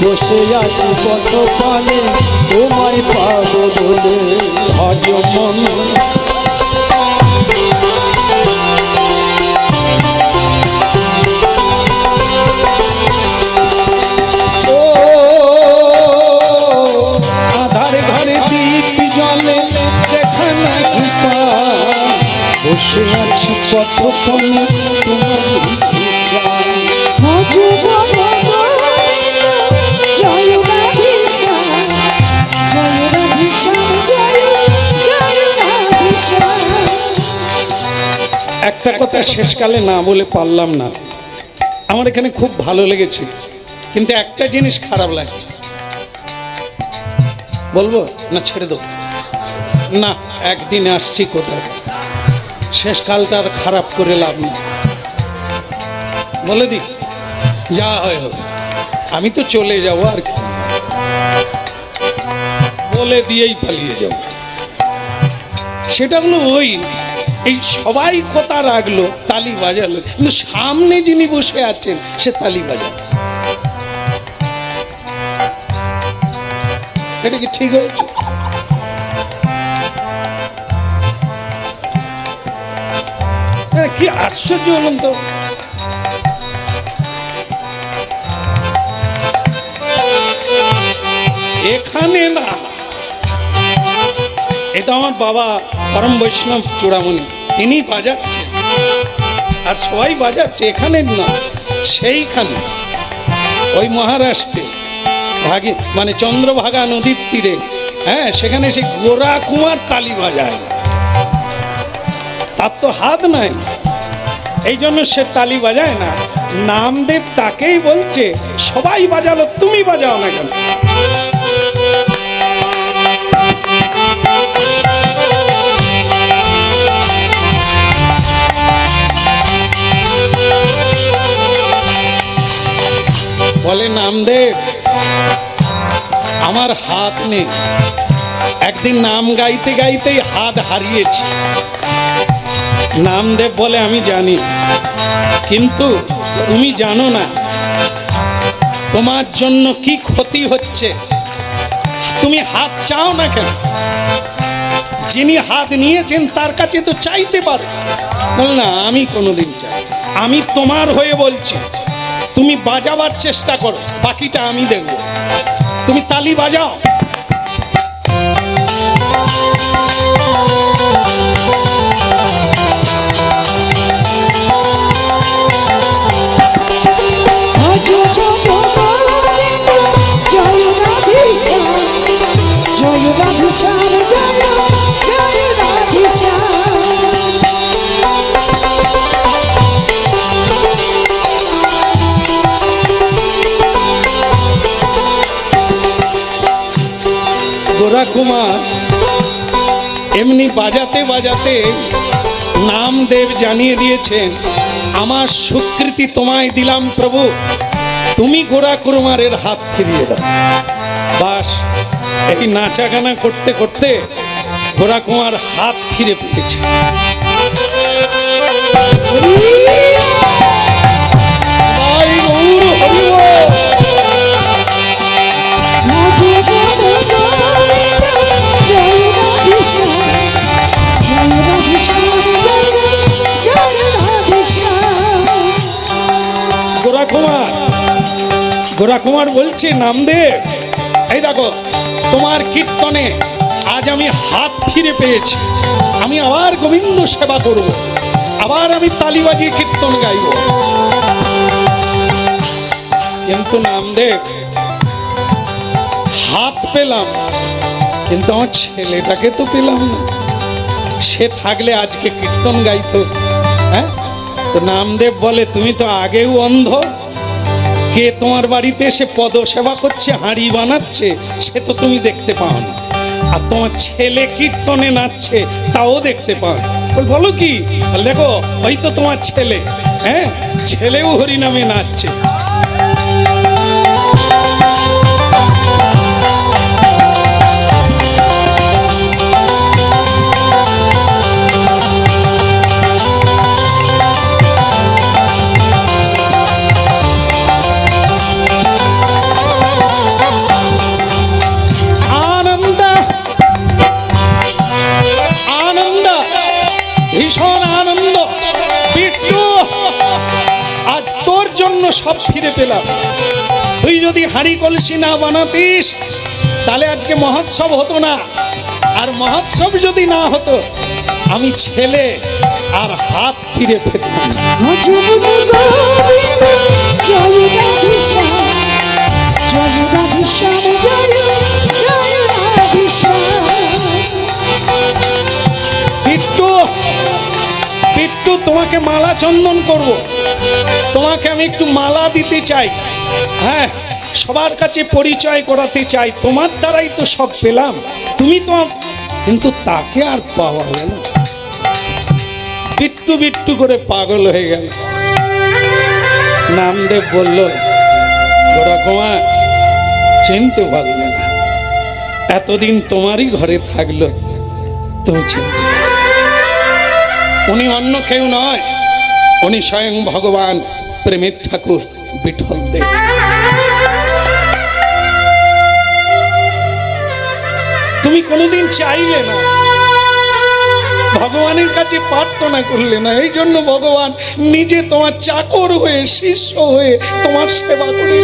Speaker 1: বসে আছি কতক্ষণে তোমায় পাবো বলে। ভজ মন বসে আছি কতক্ষণ তোমার
Speaker 3: ভজ গোবিন্দ জয় রাধে শ্যাম, জয় রাধে শ্যাম, জয় জয় রাধে শ্যাম।
Speaker 1: একটা কথা শেষকালে না বলে পারলাম না, আমার এখানে খুব ভালো লেগেছে, কিন্তু একটা জিনিস খারাপ লাগছে। বলবো না ছেড়ে দেবো? না, একদিনে আসছি কোথায়, শেষকালটা আর খারাপ করে লাভ নেই। বলে দি, যা হয় হবে, আমি তো চলে যাবো আর কি, বলে দিয়েই পালিয়ে যাব। সেটা হলো ওই, এই সবাই কথা রাখলো, তালি বাজালো, কিন্তু সামনে যিনি বসে আছেন সে তালি বাজালো। এটা কি ঠিক হয়েছে? কি আশ্চর্য হলাম তো। এখানে না, এটা আমার বাবা পরম বৈষ্ণব চূড়ামণি, তিনি বাজাচ্ছেন। আর সবাই বাজাচ্ছে, এখানে না সেইখানে ওই মহারাষ্ট্রে মানে চন্দ্রভাগা নদীর তীরে, হ্যাঁ সেখানে সেই গোরা কুমার তালি বাজায়, তার তো হাত নাই, এই জন্য সে তালি বাজায় না। নামদেব তাকেই বলছে সবাই বাজালো, তুমি বাজাও না কেন? বলে নামদেব আমার হাত নেই, একদিন নাম গাইতে গাইতেই হাত হারিয়েছি। নামদেব বলে আমি জানি, কিন্তু তুমি জানো না তোমার জন্য কি ক্ষতি হচ্ছে, তুমি হাত চাও না কেন? যিনি হাত নিয়েছেন তার কাছে তো চাইতে পারো। বল না আমি কোনোদিন চাই, আমি তোমার হয়ে বলছি তুমি বাজাবার চেষ্টা করো, বাকিটা আমি দেখব। তুমি তালি বাজাও। গোরা কুমার এমনি বাজাতে বাজাতে নামদেব জানিয়ে দিয়েছেন আমার স্বীকৃতি তোমায় দিলাম প্রভু, তুমি গোরা কুমারের হাত ফিরিয়ে দাও। বাস এই নাচা গানা করতে করতে গোরা কুমার হাত ফিরে পেয়েছে। গোরা কুমার বলছে নামদেব এই দেখো তোমার কীর্তনে আজ আমি হাত ফিরে পেয়েছি, আমি আবার গোবিন্দ সেবা করব, আবার আমি তালি বাজিয়ে কীর্তন গাইব। কিন্তু নামদেব হাত পেলাম, কিন্তু আমার ছেলেটাকে তো পেলাম না, সে থাকলে আজকে কীর্তন গাইতো। হ্যাঁ, তো নামদেব বলে তুমি তো আগেও অন্ধ, কে তোমার বাড়িতে এসে পদ সেবা করছে, হাঁড়ি বানাচ্ছে, সে তো তুমি দেখতে পাও না, আর তোমার ছেলে কীর্তনে নাচছে তাও দেখতে পাও। বলো কি? দেখো হয়তো তোমার ছেলে, হ্যাঁ ছেলেও হরিনামে নাচছে। ভীষণ আনন্দ বিট্টু, আজ তোর জন্য সব ফিরে পেলাম। তুই যদি হাঁড়ি কলসি না বানাতিস তাহলে আজকে মহোৎসব হতো না, আর মহোৎসব যদি না হতো আমি ছেলে আর হাত ফিরে পেতাম না। বিট্টু বিট্টু তোমাকে মালা চন্দন করব, তোমাকে আমি একটু মালা দিতে চাই, হ্যাঁ সবার কাছে পরিচয় করাতে চাই, তোমার দ্বারাই তো সব পেলাম, তুমি তো, কিন্তু তাকে আর পাওয়া গেল। বিট্টু বিট্টু করে পাগল হয়ে গেল। নামদেব বলল গোরা কুমার চিনতে পারলে না, এতদিন তোমারই ঘরে থাকলো, তুমি চিনতে পারলে। উনি অন্য কেউ নয়, উনি স্বয়ং ভগবান প্রেমের ঠাকুর বিঠল দেব। তুমি কোনোদিন চাইলে না, ভগবানের কাছে প্রার্থনা করলে না, এই জন্য ভগবান নিজে তোমার চাকর হয়ে শিষ্য হয়ে তোমার সেবা করে।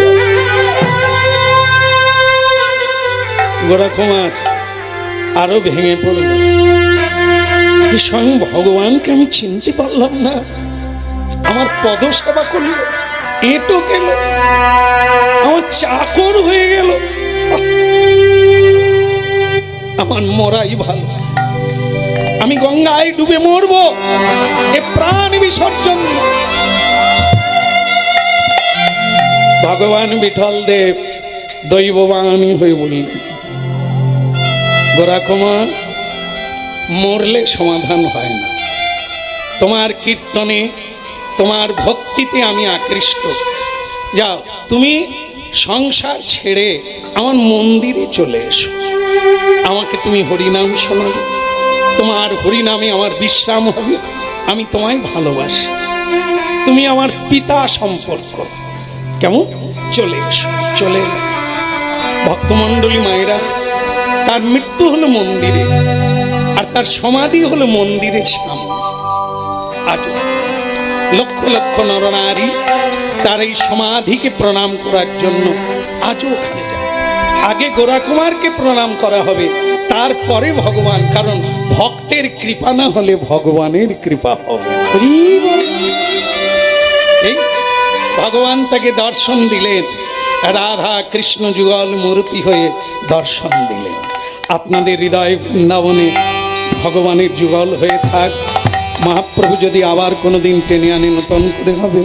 Speaker 1: গোরা কুমার আরো ভেঙে পড়ল, স্বয়ং ভগবানকে আমি চিনতে পারলাম না, আমার পদসেবা করলো, এঁটো গেল, আমার চাকর হয়ে গেল। আমার মরাই ভালো, আমি গঙ্গায় ডুবে মরবো, এ প্রাণ বিসর্জন দিয়ে। ভগবান বিঠল দেব দৈববাণী হয়ে বললেন, গোরা কুমার, মরলে সমাধান হয় না। তোমার কীর্তনে, তোমার ভক্তিতে আমি আকৃষ্ট। যাও, তুমি সংসার ছেড়ে আমার মন্দিরে চলে এসো, আমাকে তুমি হরিনাম শোনাবে, তোমার হরিনামে আমার বিশ্রাম হবে, আমি তোমায় ভালোবাসি, তুমি আমার পিতা সম্পর্ক। কেমন? চলে এসো। চলে এলো। ভক্তমণ্ডলী মায়েরা, তার মৃত্যু হলো মন্দিরে, আর তার সমাধি হলো মন্দিরের সামনে। আজ লক্ষ লক্ষ নরনারী তার এই সমাধিকে প্রণাম করার জন্য আজও ওখানে যায়। আগে গোরা কুমারকে প্রণাম করা হবে, তারপরে ভগবান, কারণ ভক্তের কৃপা না হলে ভগবানের কৃপা হবে। এই ভগবান তাকে দর্শন দিলেন, রাধা কৃষ্ণ যুগল মূর্তি হয়ে দর্শন দিলেন। আপনাদের হৃদয় বৃন্দাবনে ভগবানের যুগল হয়ে থাক। মহাপ্রভু যদি আবার কোনোদিন টেনে আনে, নতুন করে হবে।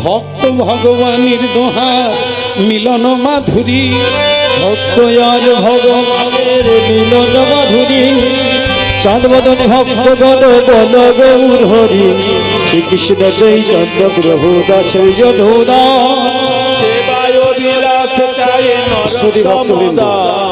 Speaker 1: ভক্ত ভগবানের দোহার মিলন মাধুরী,
Speaker 2: ভক্ত আর ভগবানের মিলন মাধুরী, চাঁদ বদনে ভক্তগণ বল গৌর হরি, শ্রীকৃষ্ণ চৈতন্য প্রভু দাসের জননা।
Speaker 4: সেবায় বিলাস চায় নর
Speaker 2: ভক্তবৃন্দ।
Speaker 4: সমদা।